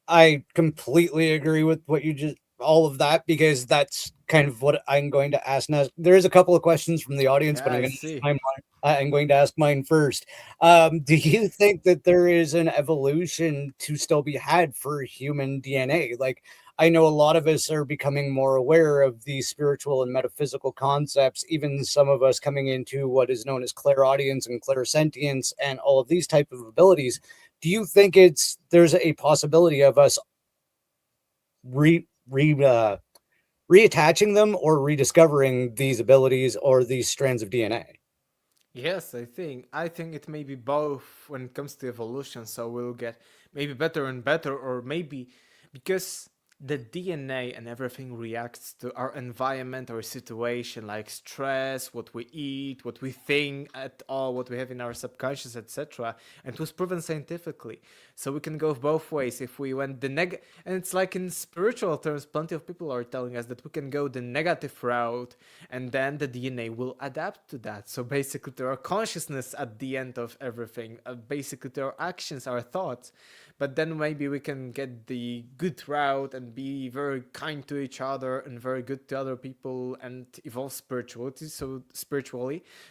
I completely agree with what you just all of that because that's kind of what I'm going to ask now. There is a couple of questions from the audience, Yeah, but I see. I'm going to ask mine first. Do you think that there is an evolution to still be had for human DNA? Like, I know a lot of us are becoming more aware of these spiritual and metaphysical concepts, even some of us coming into what is known as clairaudience and clairsentience and all of these type of abilities. Do you think there's a possibility of us re re reattaching them or rediscovering these abilities or these strands of DNA? Yes, I think it may be both when it comes to evolution. So we'll get maybe better and better, or maybe because the DNA and everything reacts to our environment or situation, like stress, what we eat, what we think at all, what we have in our subconscious, etc. And it was proven scientifically. So we can go both ways. If we went and it's like in spiritual terms, plenty of people are telling us that we can go the negative route, and then the DNA will adapt to that. So basically, to our consciousness at the end of everything, basically to our actions, our thoughts. But then maybe we can get the good route and be very kind to each other and very good to other people and evolve spiritually.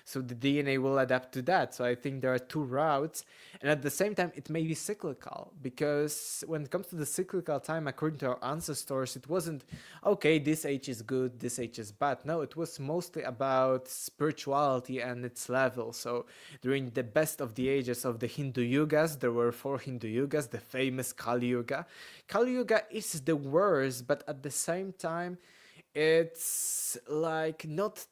So the DNA will adapt to that. So I think there are two routes, and at the same time it may be cyclical, because when it comes to the cyclical time, according to our ancestors, it wasn't okay, this age is good, this age is bad. No, it was mostly about spirituality and its level. So during the best of the ages of the Hindu Yugas, there were four Hindu Yugas, the famous Kali Yuga. Kali Yuga is the worst, but at the same time, it's like not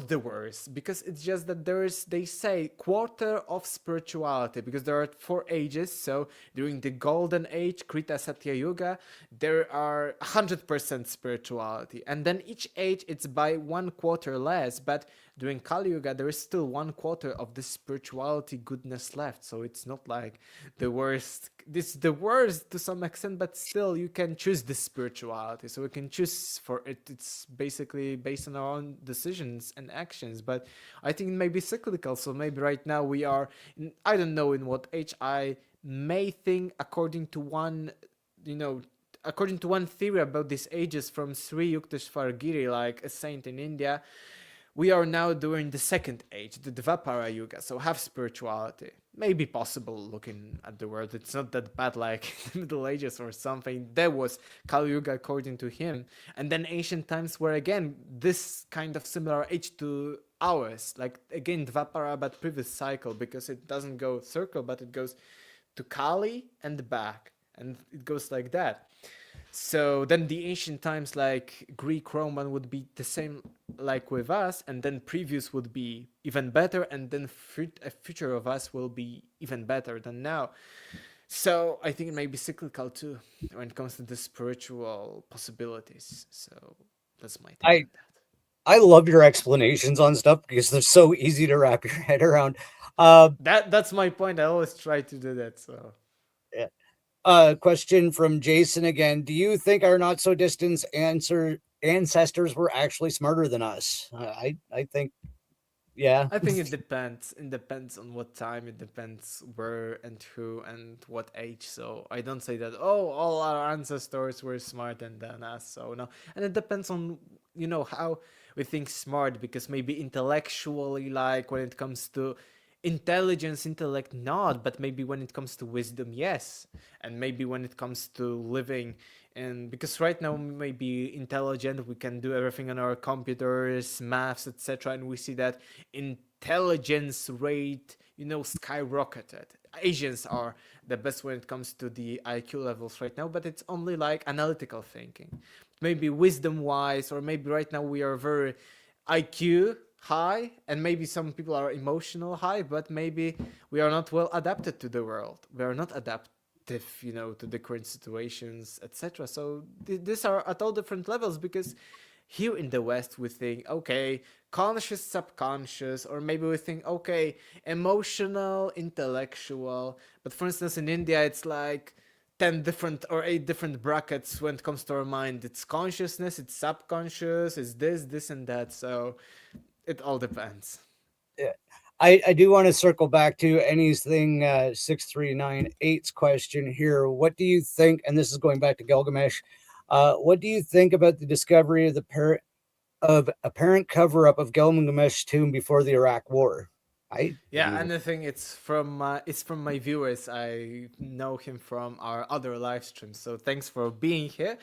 the worst, because it's just that there's, they say, quarter of spirituality, because there are four ages. So during the golden age, Krita Satya Yuga, there are 100% spirituality, and then each age it's by 1/4 less. But during Kali Yuga, there is still 1/4 of the spirituality goodness left. So it's not like the worst. This is the worst to some extent, but still you can choose the spirituality. So we can choose for it. It's basically based on our own decisions and actions. But I think it may be cyclical. So maybe right now we are I don't know in what age. I may think according to you know, according to one theory about these ages from Sri Yukteswar Giri, like a saint in India, we are now during the second age, the Dvapara Yuga, so have spirituality. Maybe possible looking at the world. It's not that bad like the Middle Ages or something. There was Kali Yuga according to him. And then ancient times were again this kind of similar age to ours. Like again Dvapara but previous cycle, because it doesn't go circle but it goes to Kali and back. And it goes like that. So then the ancient times like Greek, Roman would be the same like with us, and then previous would be even better, and then a future of us will be even better than now. So I think it may be cyclical too when it comes to the spiritual possibilities. So that's my take I on that. I love your explanations on stuff because they're so easy to wrap your head around. Uh, That's my point. I always try to do that. So yeah. Question from Jason again. Do you think our not so distant ancestors were actually smarter than us? I think yeah. I think it depends. It depends on what time. It depends where and who and what age. So I don't say that, oh, all our ancestors were smarter than us. So no, and it depends on how we think smart, because maybe intellectually, like when it comes to intelligence, intellect, not, but maybe when it comes to wisdom, yes, and maybe when it comes to living. And because right now we may be intelligent, we can do everything on our computers, maths, etc., and we see that intelligence rate skyrocketed. Asians are the best when it comes to the IQ levels right now, but it's only like analytical thinking. Maybe wisdom wise, or maybe right now we are very IQ high, and maybe some people are emotional high, but maybe we are not well adapted to the world. We are not adapted to the current situations, etc. So these are at all different levels, because here in the West we think, okay, conscious, subconscious, or maybe we think, okay, emotional, intellectual. But for instance, in India, it's like 10 different or 8 different brackets when it comes to our mind. It's consciousness, it's subconscious, it's this and that. So it all depends. Yeah. I do want to circle back to anything 6398's question here. What do you think? And this is going back to Gilgamesh. What do you think about the discovery of of apparent cover up of Gilgamesh's tomb before the Iraq War? I Yeah, and I think it's from my viewers. I know him from our other live streams. So thanks for being here.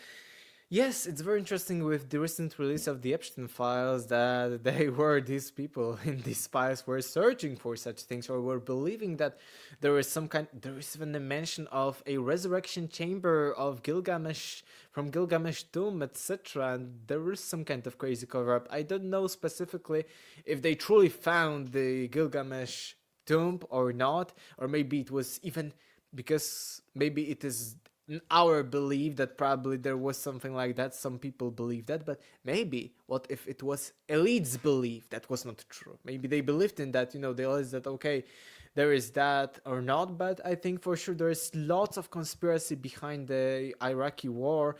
Yes, it's very interesting with the recent release of the Epstein files that they were these people in these files were searching for such things or were believing that there is even a mention of a resurrection chamber of Gilgamesh from Gilgamesh tomb, etc. And there is some kind of crazy cover up. I don't know specifically if they truly found the Gilgamesh tomb or not, or maybe it was even because maybe it is our belief that probably there was something like that. Some people believe that, but maybe what if it was elite's belief that was not true? Maybe they believed in that, they realized that okay, there is that or not. But I think for sure there is lots of conspiracy behind the Iraqi war,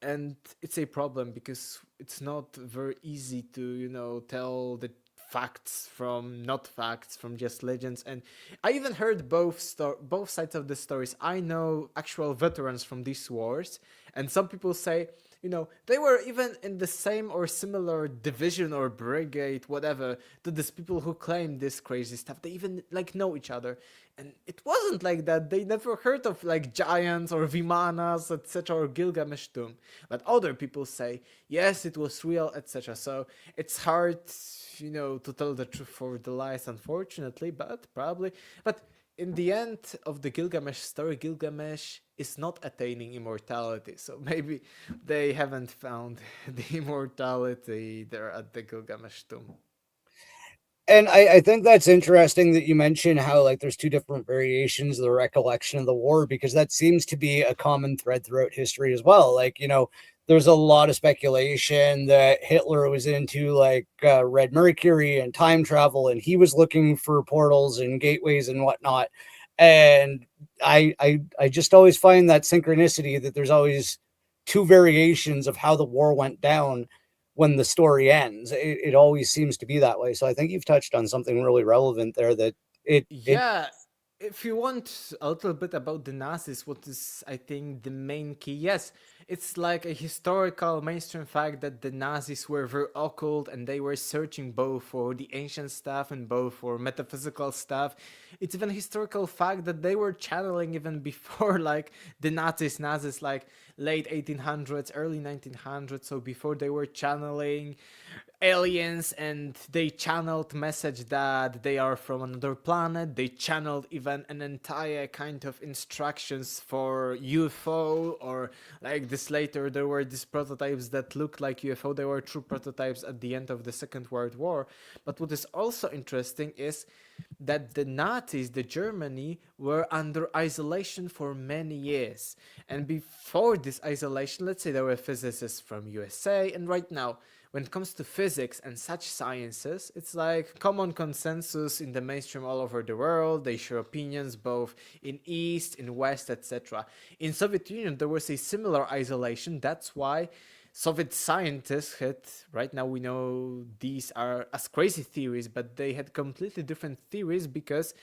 and it's a problem because it's not very easy to tell the facts from not facts from just legends. And I even heard both sides of the stories. I know actual veterans from these wars, and some people say they were even in the same or similar division or brigade, whatever, to these people who claim this crazy stuff. They even know each other, and it wasn't like that. They never heard of giants or vimanas, etc., or Gilgamesh tomb. But other people say yes, it was real, etc. So it's hard to tell the truth for the lies, unfortunately, but probably. But in the end of the Gilgamesh story, Gilgamesh is not attaining immortality. So maybe they haven't found the immortality there at the Gilgamesh tomb. And I think that's interesting that you mentioned how there's two different variations of the recollection of the war, because that seems to be a common thread throughout history as well. There's a lot of speculation that Hitler was into red mercury and time travel, and he was looking for portals and gateways and whatnot. And I just always find that synchronicity that there's always two variations of how the war went down when the story ends. It always seems to be that way. So I think you've touched on something really relevant there, that it Yeah, if you want a little bit about the Nazis, what is, I think, the main key? Yes, it's like a historical mainstream fact that the Nazis were very occult and they were searching both for the ancient stuff and both for metaphysical stuff. It's even a historical fact that they were channeling even before the Nazis late 1800s, early 1900s. So before they were channeling aliens, and they channeled message that they are from another planet. They channeled even an entire kind of instructions for UFO, or this later there were these prototypes that looked like UFO. They were true prototypes at the end of the Second World War. But what is also interesting is that the Nazis, the Germany, were under isolation for many years. And before this isolation, let's say there were physicists from USA, and right now when it comes to physics and such sciences, it's common consensus in the mainstream all over the world. They share opinions both in East, in West, etc. In Soviet Union, there was a similar isolation. That's why Soviet scientists had, right now we know these are as crazy theories, but they had completely different theories because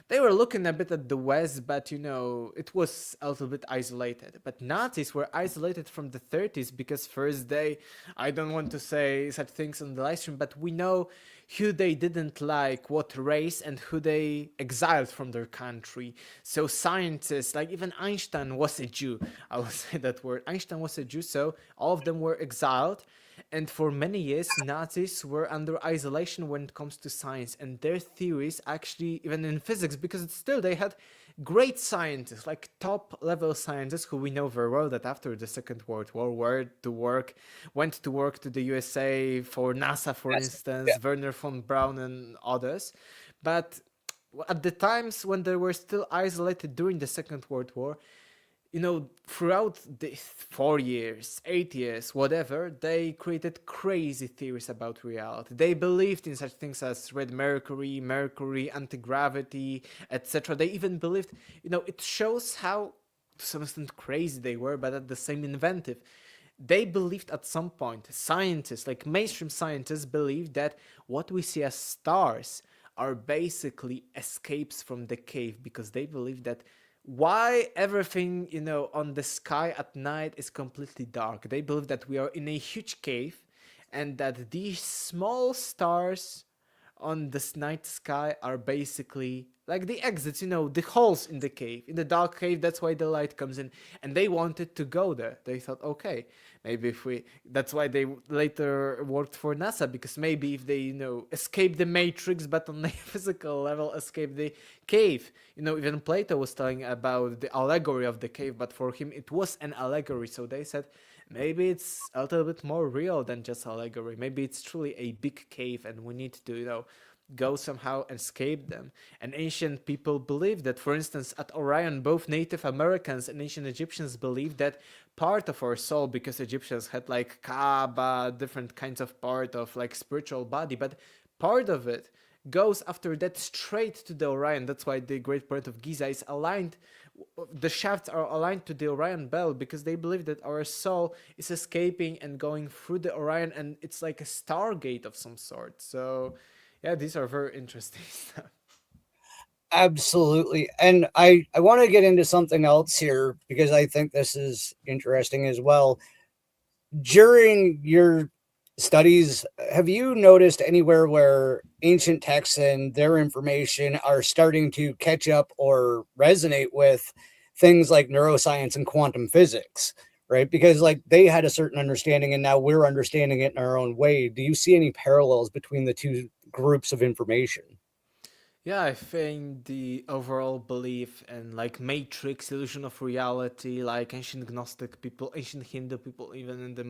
they were looking a bit at the West, but it was a little bit isolated. But Nazis were isolated from the 30s because first I don't want to say such things on the live stream, but we know who they didn't like, what race, and who they exiled from their country. So scientists, even Einstein was a Jew. I will say that word. Einstein was a Jew, so all of them were exiled. And for many years, Nazis were under isolation when it comes to science, and their theories actually, even in physics, because still they had great scientists, top level scientists who we know very well that after the Second World War went to work to the USA for NASA, for instance, Werner von Braun and others. But at the times when they were still isolated during the Second World War, throughout the 4 years, 8 years, whatever, they created crazy theories about reality. They believed in such things as red mercury, anti-gravity, etc. They even believed, it shows how to some extent crazy they were, but at the same inventive. They believed at some point, scientists, like mainstream scientists, believed that what we see as stars are basically escapes from the cave, because they believe that why everything, on the sky at night is completely dark. They believe that we are in a huge cave, and that these small stars on this night sky are basically like the exits, the holes in the cave, in the dark cave. That's why the light comes in, and they wanted to go there. They thought, okay, maybe if we. That's why they later worked for NASA, because maybe if they, escape the matrix, but on a physical level, escape the cave. Even Plato was telling about the allegory of the cave, but for him it was an allegory. So they said, maybe it's a little bit more real than just allegory. Maybe it's truly a big cave, and we need to, go somehow and escape them. And ancient people believed that, for instance, at Orion, both Native Americans and ancient Egyptians believed that part of our soul, because Egyptians had like Kaaba, different kinds of part of like spiritual body, but part of it goes after that straight to the Orion. That's why the Great Pyramid of Giza is aligned. The shafts are aligned to the Orion belt, because they believe that our soul is escaping and going through the Orion, and it's like a stargate of some sort. So yeah, these are very interesting stuff. Absolutely. And I want to get into something else here because I think this is interesting as well. During your studies, have you noticed anywhere where ancient texts and their information are starting to catch up or resonate with things like neuroscience and quantum physics? Right? Because like they had a certain understanding and now we're understanding it in our own way. Do you see any parallels between the two groups of information? Yeah, I think the overall belief in like matrix, illusion of reality, like ancient Gnostic people, ancient Hindu people, even in the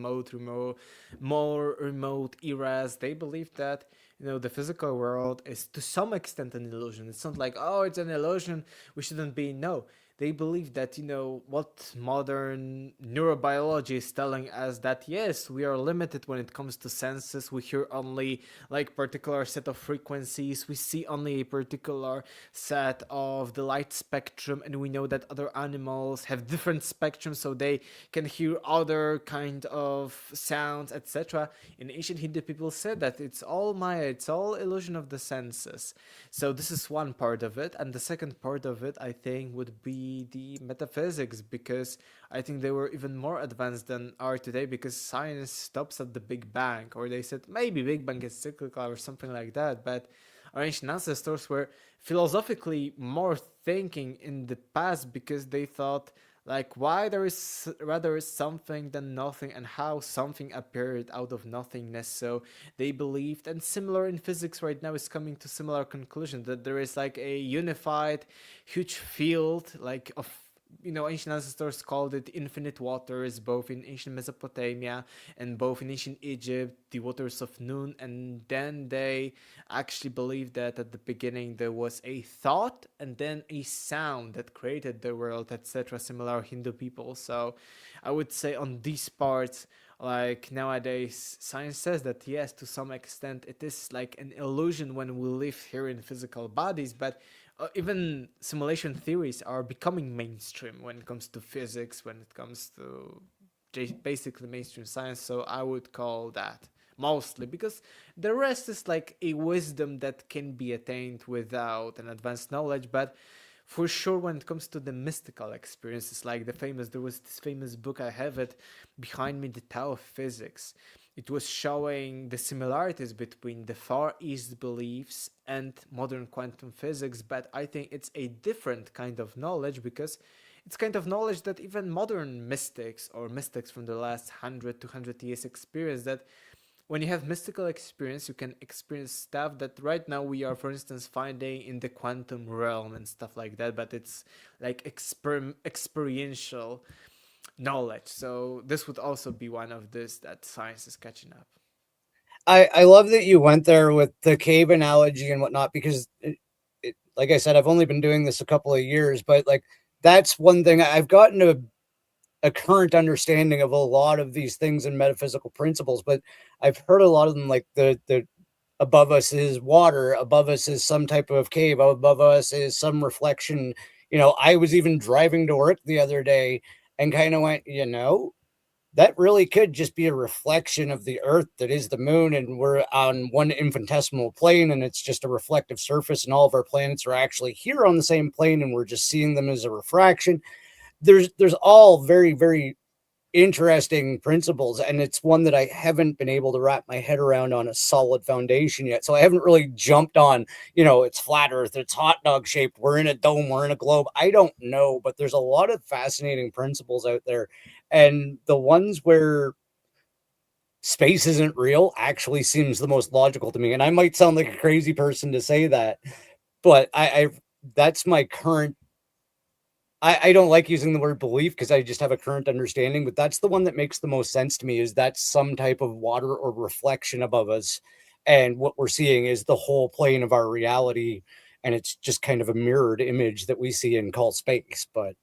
more remote eras, they believed that the physical world is to some extent an illusion. It's not like, oh, it's an illusion, we shouldn't be. No, they believe that what modern neurobiology is telling us, that yes, we are limited when it comes to senses. We hear only like particular set of frequencies, we see only a particular set of the light spectrum, and we know that other animals have different spectrums, so they can hear other kind of sounds, etc. And ancient Hindu people said that it's all Maya, it's all illusion of the senses. So this is one part of it, and the second part of it, I think, would be the metaphysics, because I think they were even more advanced than are today, because science stops at the Big Bang, or they said maybe Big Bang is cyclical or something like that. But our ancient ancestors were philosophically more thinking in the past, because they thought like why there is rather something than nothing, and how something appeared out of nothingness. So they believed, and similar in physics right now is coming to similar conclusion, that there is like a unified huge field like of ancient ancestors called it infinite waters, both in ancient Mesopotamia and both in ancient Egypt, the waters of Nun. And then they actually believed that at the beginning there was a thought and then a sound that created the world, etc. Similar Hindu people. So I would say on these parts, like nowadays, science says that yes, to some extent it is like an illusion when we live here in physical bodies, but even simulation theories are becoming mainstream when it comes to physics, when it comes to basically mainstream science. So I would call that mostly, because the rest is like a wisdom that can be attained without an advanced knowledge. But for sure, when it comes to the mystical experiences, like there was this famous book, I have it behind me, the Tao of Physics. It was showing the similarities between the Far East beliefs and modern quantum physics, but I think it's a different kind of knowledge, because it's kind of knowledge that even modern mystics or mystics from the last 100 to 100 years experience, that when you have mystical experience, you can experience stuff that right now we are, for instance, finding in the quantum realm and stuff like that, but it's like experiential knowledge. So this would also be one of this that science is catching up. I love that you went there with the cave analogy and whatnot, because like I said, I've only been doing this a couple of years, but like that's one thing I've gotten a current understanding of a lot of these things and metaphysical principles, but I've heard a lot of them, like the above us is water, above us is some type of cave, above us is some reflection I was even driving to work the other day and kind of went, that really could just be a reflection of the earth that is the moon, and we're on one infinitesimal plane, and it's just a reflective surface, and all of our planets are actually here on the same plane, and we're just seeing them as a refraction. There's all very, very interesting principles, and it's one that I haven't been able to wrap my head around on a solid foundation yet. So I haven't really jumped on, it's flat earth, it's hot dog shaped, we're in a dome, we're in a globe. I don't know, but there's a lot of fascinating principles out there, and the ones where space isn't real actually seems the most logical to me. And I might sound like a crazy person to say that, but I that's my current. I don't like using the word belief because I just have a current understanding, but that's the one that makes the most sense to me, is that some type of water or reflection above us. And what we're seeing is the whole plane of our reality. And it's just kind of a mirrored image that we see and call space. But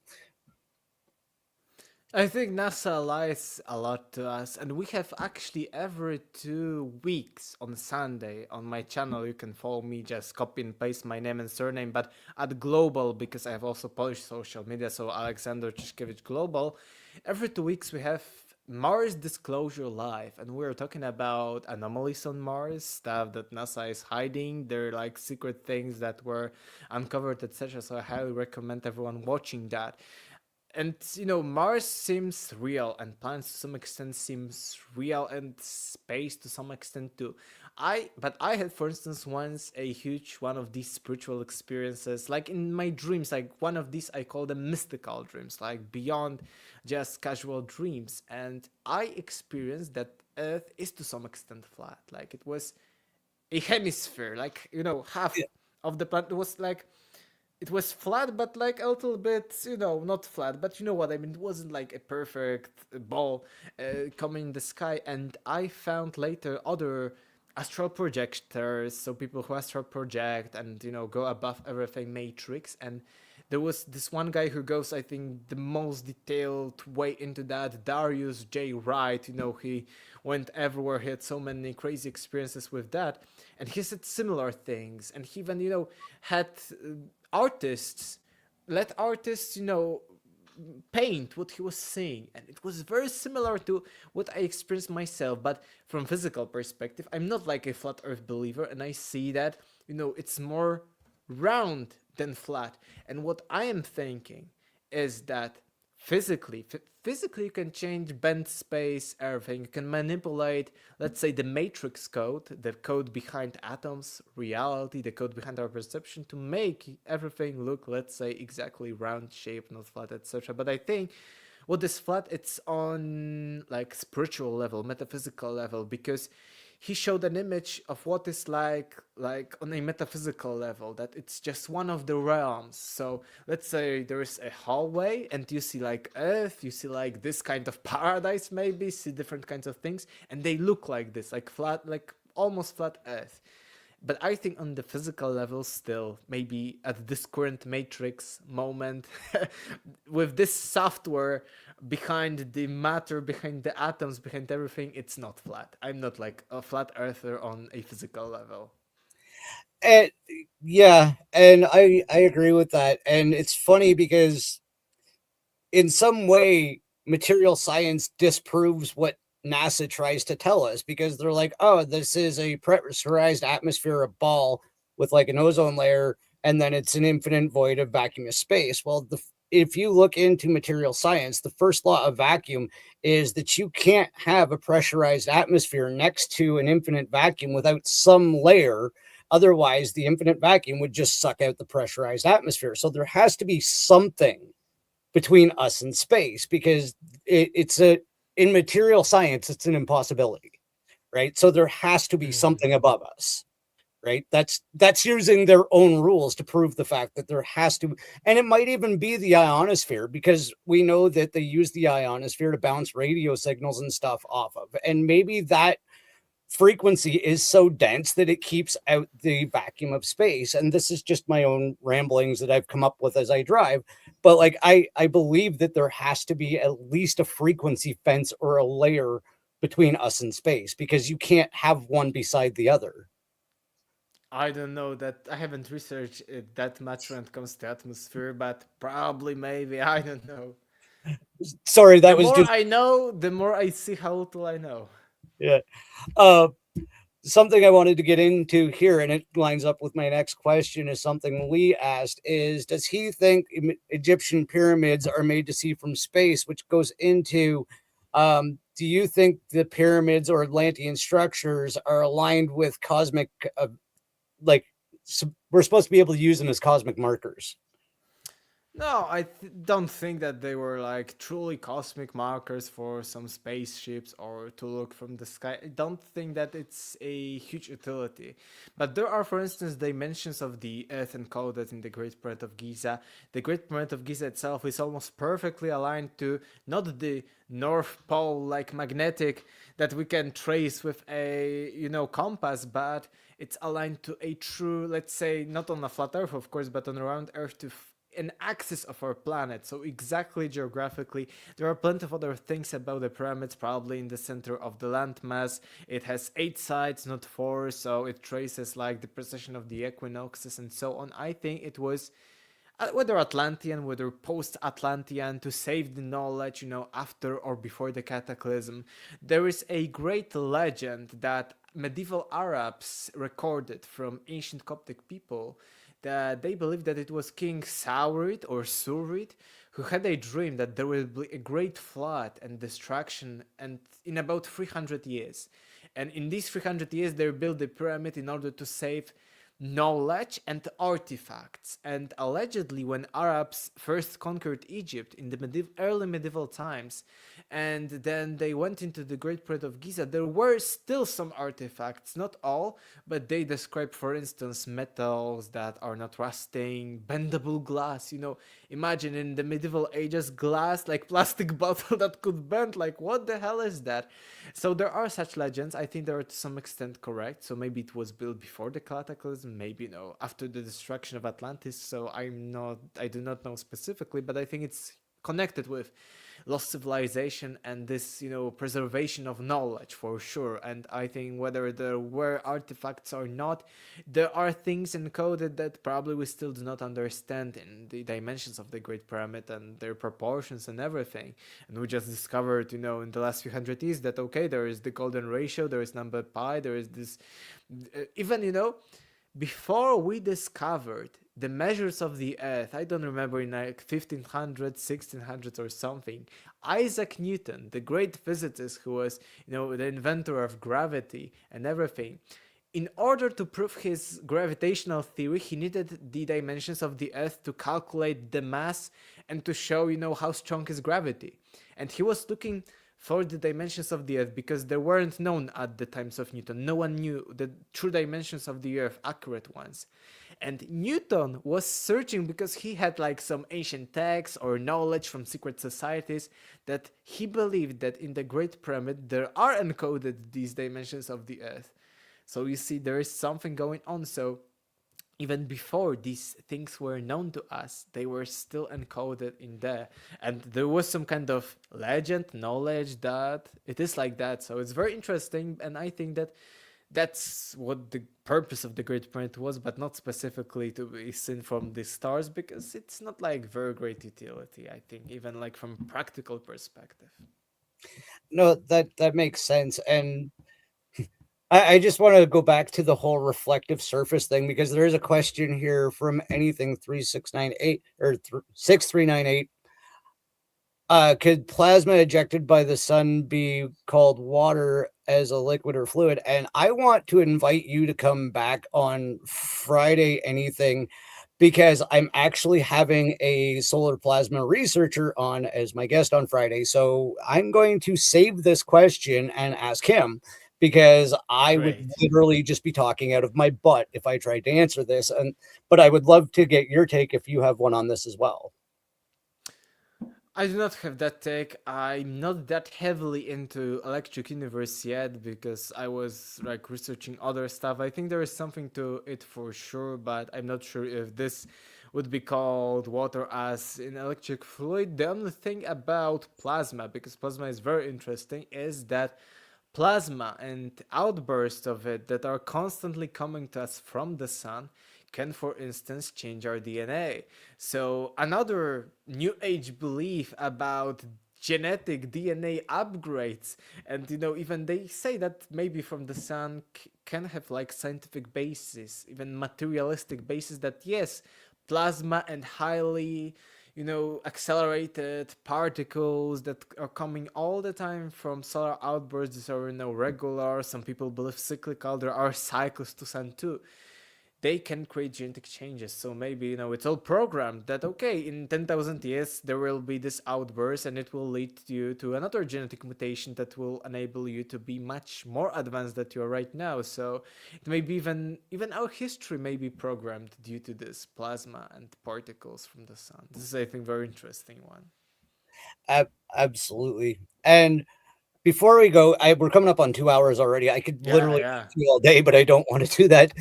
I think NASA lies a lot to us, and we have actually every 2 weeks on Sunday on my channel. You can follow me, just copy and paste my name and surname, but at Global, because I have also Polish social media, so Alexander Czeszkiewicz Global. Every 2 weeks we have Mars Disclosure Live, and we're talking about anomalies on Mars, stuff that NASA is hiding. They're like secret things that were uncovered, etc. So I highly recommend everyone watching that. And Mars seems real, and planets to some extent seems real, and space to some extent too. I had, for instance, once a huge one of these spiritual experiences, like in my dreams. Like one of these, I call them mystical dreams, like beyond just casual dreams. And I experienced that Earth is to some extent flat. Like it was a hemisphere, like half yeah, of the planet was like, it was flat, but like a little bit, not flat, but you know what I mean. It wasn't like a perfect ball coming in the sky. And I found later other astral projectors, so people who astral project and go above everything matrix. And there was this one guy who goes, I think, the most detailed way into that, Darius J. Wright. He went everywhere. He had so many crazy experiences with that, and he said similar things. And he even had artists let artists paint what he was seeing, and it was very similar to what I experienced myself. But from physical perspective, I'm not like a flat earth believer, and I see that it's more round than flat. And what I am thinking is that physically you can change, bend space, everything. You can manipulate, let's say, the matrix code, the code behind atoms, reality, the code behind our perception, to make everything look, let's say, exactly round shape, not flat, etc. But I think what is flat, it's on like spiritual level, metaphysical level, because he showed an image of what is like on a metaphysical level, that it's just one of the realms. So let's say there is a hallway, and you see like earth, you see like this kind of paradise, maybe see different kinds of things, and they look like this, like flat, like almost flat earth. But I think on the physical level, still, maybe at this current matrix moment, with this software behind the matter, behind the atoms, behind everything, it's not flat. I'm not like a flat earther on a physical level. and yeah, and I agree with that. And it's funny because in some way, material science disproves what NASA tries to tell us, because they're like, oh, this is a pressurized atmosphere, a ball with like an ozone layer, and then it's an infinite void of vacuum space. Well, if you look into material science, the first law of vacuum is that you can't have a pressurized atmosphere next to an infinite vacuum without some layer. Otherwise, the infinite vacuum would just suck out the pressurized atmosphere. So there has to be something between us and space, because it's a in material science, it's an impossibility, right? So there has to be Mm. something above us, right? That's using their own rules to prove the fact that there has to. And it might even be the ionosphere, because we know that they use the ionosphere to bounce radio signals and stuff off of, and maybe that frequency is so dense that it keeps out the vacuum of space. And this is just my own ramblings that I've come up with as I drive, but like I believe that there has to be at least a frequency fence or a layer between us and space, because you can't have one beside the other. I don't know that I haven't researched it that much when it comes to atmosphere, but probably maybe I don't know. Sorry, The that was more just I know, the more I see how little I know. yeah. Uh, Something I wanted to get into here, and it lines up with my next question, is something Lee asked: is does he think Egyptian pyramids are made to see from space? Which goes into, do you think the pyramids or Atlantean structures are aligned with cosmic, like we're supposed to be able to use them as cosmic markers? No, don't think that they were like truly cosmic markers for some spaceships or to look from the sky. I don't think that it's a huge utility. But there are, for instance, dimensions of the Earth encoded in the Great Pyramid of Giza. The Great Pyramid of Giza itself is almost perfectly aligned to not the North Pole like magnetic that we can trace with a compass, but it's aligned to a true, let's say, not on a flat Earth, of course, but on a round Earth to an axis of our planet. So exactly geographically, there are plenty of other things about the pyramids, probably in the center of the landmass. It has 8 sides, not 4, so it traces like the precession of the equinoxes and so on. I think it was whether Atlantean, whether post-Atlantean, to save the knowledge, after or before the cataclysm. There is a great legend that medieval Arabs recorded from ancient Coptic people that they believed that it was King Saurid or Surid who had a dream that there will be a great flood and destruction and in about 300 years. And in these 300 years they built the pyramid in order to save knowledge and artifacts. And allegedly, when Arabs first conquered Egypt in the early medieval times, and then they went into the Great Pyramid of Giza, there were still some artifacts, not all, but they describe, for instance, metals that are not rusting, bendable glass. Imagine in the medieval ages, glass like plastic bottle that could bend. Like, what the hell is that? So there are such legends. I think they are to some extent correct. So maybe it was built before the cataclysm, maybe after the destruction of Atlantis. So I do not know specifically, but I think it's connected with lost civilization and this preservation of knowledge for sure. And I think whether there were artifacts or not, there are things encoded that probably we still do not understand in the dimensions of the Great Pyramid and their proportions and everything. And we just discovered in the last few hundred years that okay, there is the golden ratio, there is number pi, there is this even before we discovered the measures of the earth, I don't remember, in like 1500s, 1600s or something, Isaac Newton, the great physicist who was the inventor of gravity and everything, in order to prove his gravitational theory, he needed the dimensions of the earth to calculate the mass and to show how strong is gravity. And he was looking for the dimensions of the earth because they weren't known at the times of Newton. No one knew the true dimensions of the earth, accurate ones. And Newton was searching because he had like some ancient texts or knowledge from secret societies that he believed that in the Great Pyramid there are encoded these dimensions of the earth. So you see, there is something going on. So even before these things were known to us, they were still encoded in there. And there was some kind of legend, knowledge that it is like that. So it's very interesting. And I think that that's what the purpose of the Great Pyramid was, but not specifically to be seen from the stars, because it's not like very great utility, I think, even like from practical perspective. No, that makes sense. And I just want to go back to the whole reflective surface thing because there is a question here from anything 3698 or 6398. Could plasma ejected by the sun be called water as a liquid or fluid? And I want to invite you to come back on Friday, anything, because I'm actually having a solar plasma researcher on as my guest on Friday. So I'm going to save this question and ask him because I would Great. literally just be talking out of my butt if I tried to answer this. But I would love to get your take if you have one on this as well. I do not have that take. I'm not that heavily into Electric Universe yet because I was like researching other stuff. I think there is something to it for sure, but I'm not sure if this would be called water as in electric fluid. The only thing about plasma, because plasma is very interesting, is that plasma and outbursts of it that are constantly coming to us from the sun can, for instance, change our DNA. So, another new age belief about genetic DNA upgrades, and even they say that maybe from the sun can have like scientific basis, even materialistic basis, that yes, plasma and highly accelerated particles that are coming all the time from solar outbursts. These are, regular. Some people believe cyclical. There are cycles to sun too. They can create genetic changes. So maybe, it's all programmed that, okay, in 10,000 years, there will be this outburst and it will lead you to another genetic mutation that will enable you to be much more advanced than you are right now. So it may be even our history may be programmed due to this plasma and particles from the sun. This is, I think, very interesting one. Absolutely. And before we go, we're coming up on 2 hours already. I could Yeah, literally yeah. talk to you all day, but I don't want to do that.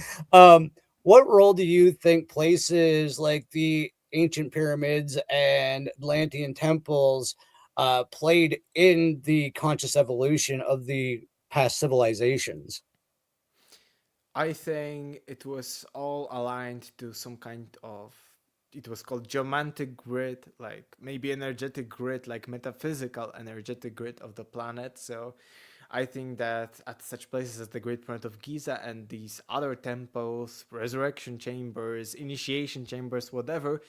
What role do you think places like the ancient pyramids and Atlantean temples played in the conscious evolution of the past civilizations? I think it was all aligned to some kind of, it was called geomantic grid, like maybe energetic grid, like metaphysical energetic grid of the planet. So I think that at such places as the Great Pyramid of Giza and these other temples, resurrection chambers, initiation chambers, whatever,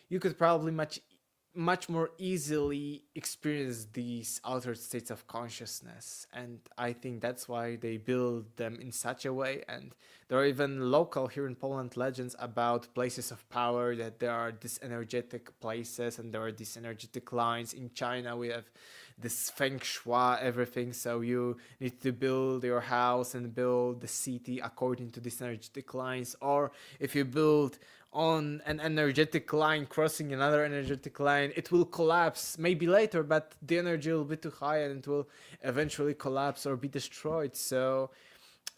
you could probably much more easily experience these altered states of consciousness. And I think that's why they build them in such a way. And there are even local here in Poland legends about places of power, that there are these energetic places and there are these energetic lines. In China we have this feng shui everything, so you need to build your house and build the city according to these energetic lines. Or if you build on an energetic line crossing another energetic line, it will collapse maybe later, but the energy will be too high and it will eventually collapse or be destroyed. So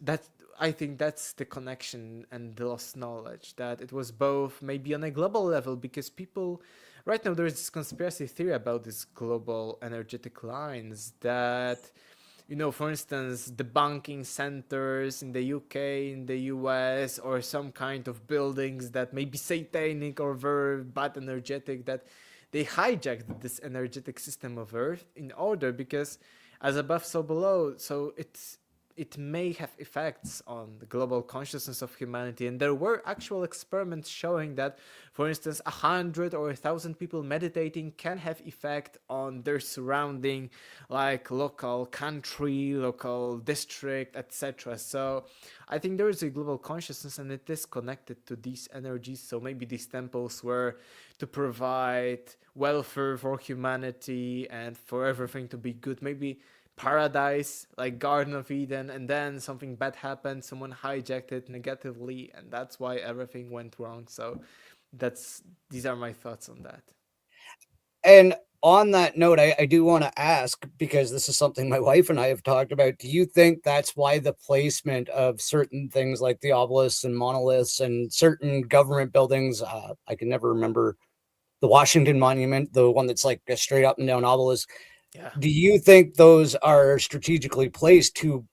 that, I think that's the connection and the lost knowledge, that it was both maybe on a global level, because people right now, there is this conspiracy theory about these global energetic lines that, for instance, the banking centers in the UK, in the US, or some kind of buildings that may be satanic or very bad energetic, that they hijacked this energetic system of Earth in order, because as above, so below. So it may have effects on the global consciousness of humanity. And there were actual experiments showing that, for instance, 100 or 1,000 people meditating can have effect on their surrounding, like local country, local district, etc. So I think there is a global consciousness and it is connected to these energies. So maybe these temples were to provide welfare for humanity and for everything to be good. Maybe paradise, like Garden of Eden, and then something bad happened, someone hijacked it negatively, and that's why everything went wrong. So these are my thoughts on that. And on that note, I do want to ask, because this is something my wife and I have talked about. Do you think that's why the placement of certain things like the obelisks and monoliths and certain government buildings, I can never remember the Washington Monument, the one that's like a straight up and down obelisk, Yeah. do you think those are strategically placed to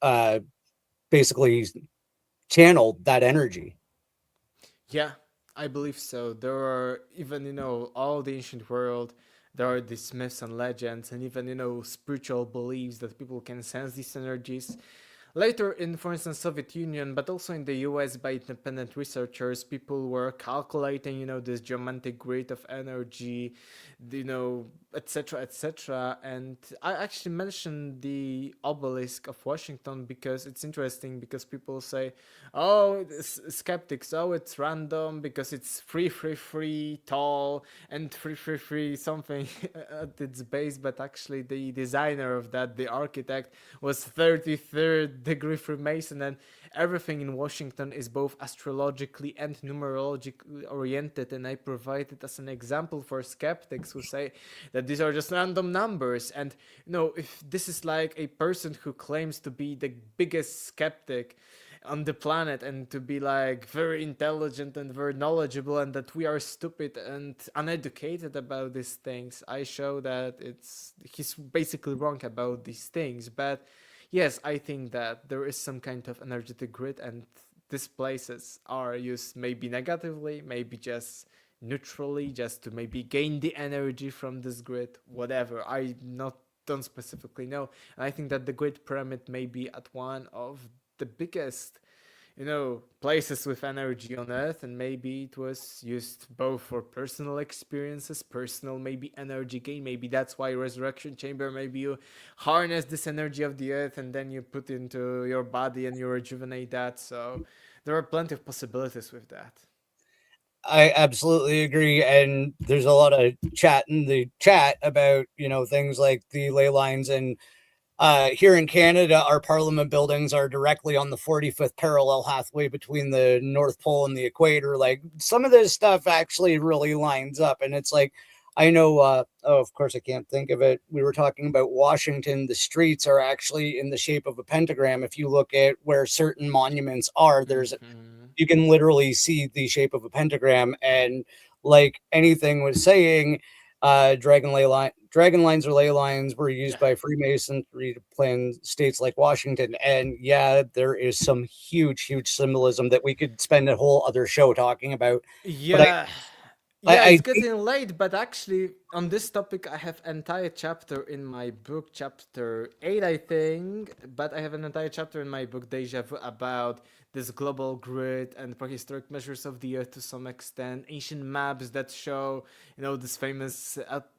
uh, basically channel that energy? Yeah, I believe so. There are even, all the ancient world, there are these myths and legends, and even, spiritual beliefs that people can sense these energies. Later in, for instance, Soviet Union, but also in the US by independent researchers, people were calculating, this geometric grid of energy, etc., etc. And I actually mentioned the obelisk of Washington because it's interesting, because people say, oh, skeptics, oh, it's random because it's free, tall, and free, something at its base. But actually, the designer of that, the architect, was 33rd degree Freemason, and everything in Washington is both astrologically and numerologically oriented. And I provide it as an example for skeptics who say that these are just random numbers. And if this is like a person who claims to be the biggest skeptic, on the planet and to be like very intelligent and very knowledgeable, and that we are stupid and uneducated about these things. I show that he's basically wrong about these things. But yes, I think that there is some kind of energetic grid, and these places are used maybe negatively, maybe just neutrally, just to maybe gain the energy from this grid, whatever. I not don't specifically know. And I think that the Great Pyramid may be at one of the biggest, places with energy on Earth, and maybe it was used both for personal experiences, personal maybe energy gain. Maybe that's why Resurrection Chamber, maybe you harness this energy of the Earth and then you put into your body and you rejuvenate that. So there are plenty of possibilities with that. I absolutely agree. And there's a lot of chat in the chat about, things like the ley lines. And here in Canada, our parliament buildings are directly on the 45th parallel, halfway between the North Pole and the equator. Like, some of this stuff actually really lines up. And it's like, I know, of course, I can't think of it. We were talking about Washington. The streets are actually in the shape of a pentagram. If you look at where certain monuments are, you can literally see the shape of a pentagram. And like anything was saying, dragon lines or ley lines were used by Freemasonry to plan states like Washington. And yeah, there is some huge symbolism that we could spend a whole other show talking about. But Yeah. Yeah, I it's getting late, but actually on this topic I have entire chapter in my book, chapter 8 I think, but I have an entire chapter in my book Deja Vu about this global grid and prehistoric measures of the earth to some extent, ancient maps that show, this famous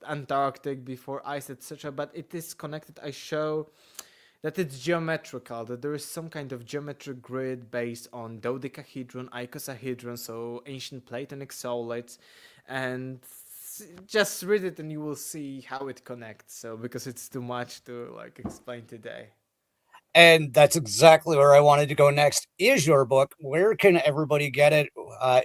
Antarctic before ice, etc. But it is connected. I show that it's geometrical, that there is some kind of geometric grid based on dodecahedron, icosahedron, so ancient Platonic solids, and just read it and you will see how it connects. So because it's too much to like explain today. And that's exactly where I wanted to go next. Is your book? Where can everybody get it?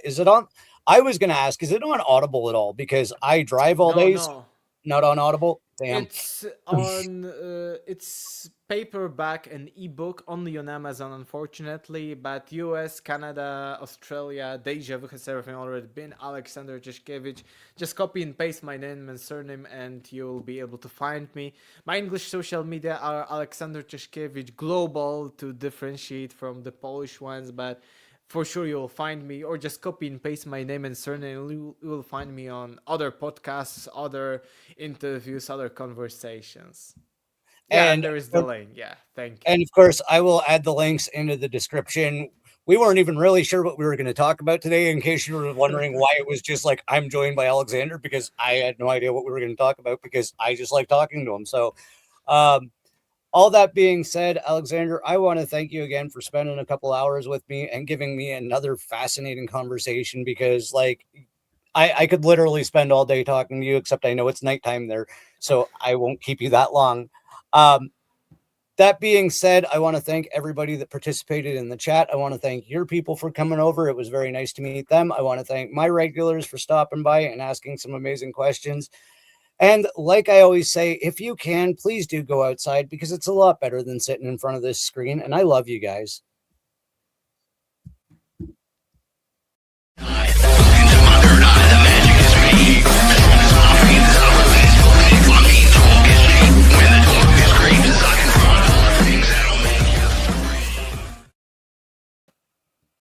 Is it on? I was going to ask, is it on Audible at all? Because I drive all No, days. no. Not on Audible. Damn. It's on it's paperback and ebook only on Amazon, unfortunately. But US, Canada, Australia, Deja Vu has everything already been. Alexander Czeszkiewicz. Just copy and paste my name and surname, and you'll be able to find me. My English social media are Alexander Czeszkiewicz Global to differentiate from the Polish ones, but for sure you'll find me, or just copy and paste my name and surname. You will find me on other podcasts, other interviews, other conversations. Yeah, and there is the link. Yeah, thank you. And of course, I will add the links into the description. We weren't even really sure what we were going to talk about today, in case you were wondering why it was just like I'm joined by Alexander, because I had no idea what we were going to talk about, because I just like talking to him. So, all that being said, Alexander, I want to thank you again for spending a couple hours with me and giving me another fascinating conversation, because like I could literally spend all day talking to you, except I know it's nighttime there, so I won't keep you that long. That being said, I want to thank everybody that participated in the chat. I want to thank your people for coming over. It was very nice to meet them. I want to thank my regulars for stopping by and asking some amazing questions. And like I always say, if you can, please do go outside, because it's a lot better than sitting in front of this screen. And I love you guys.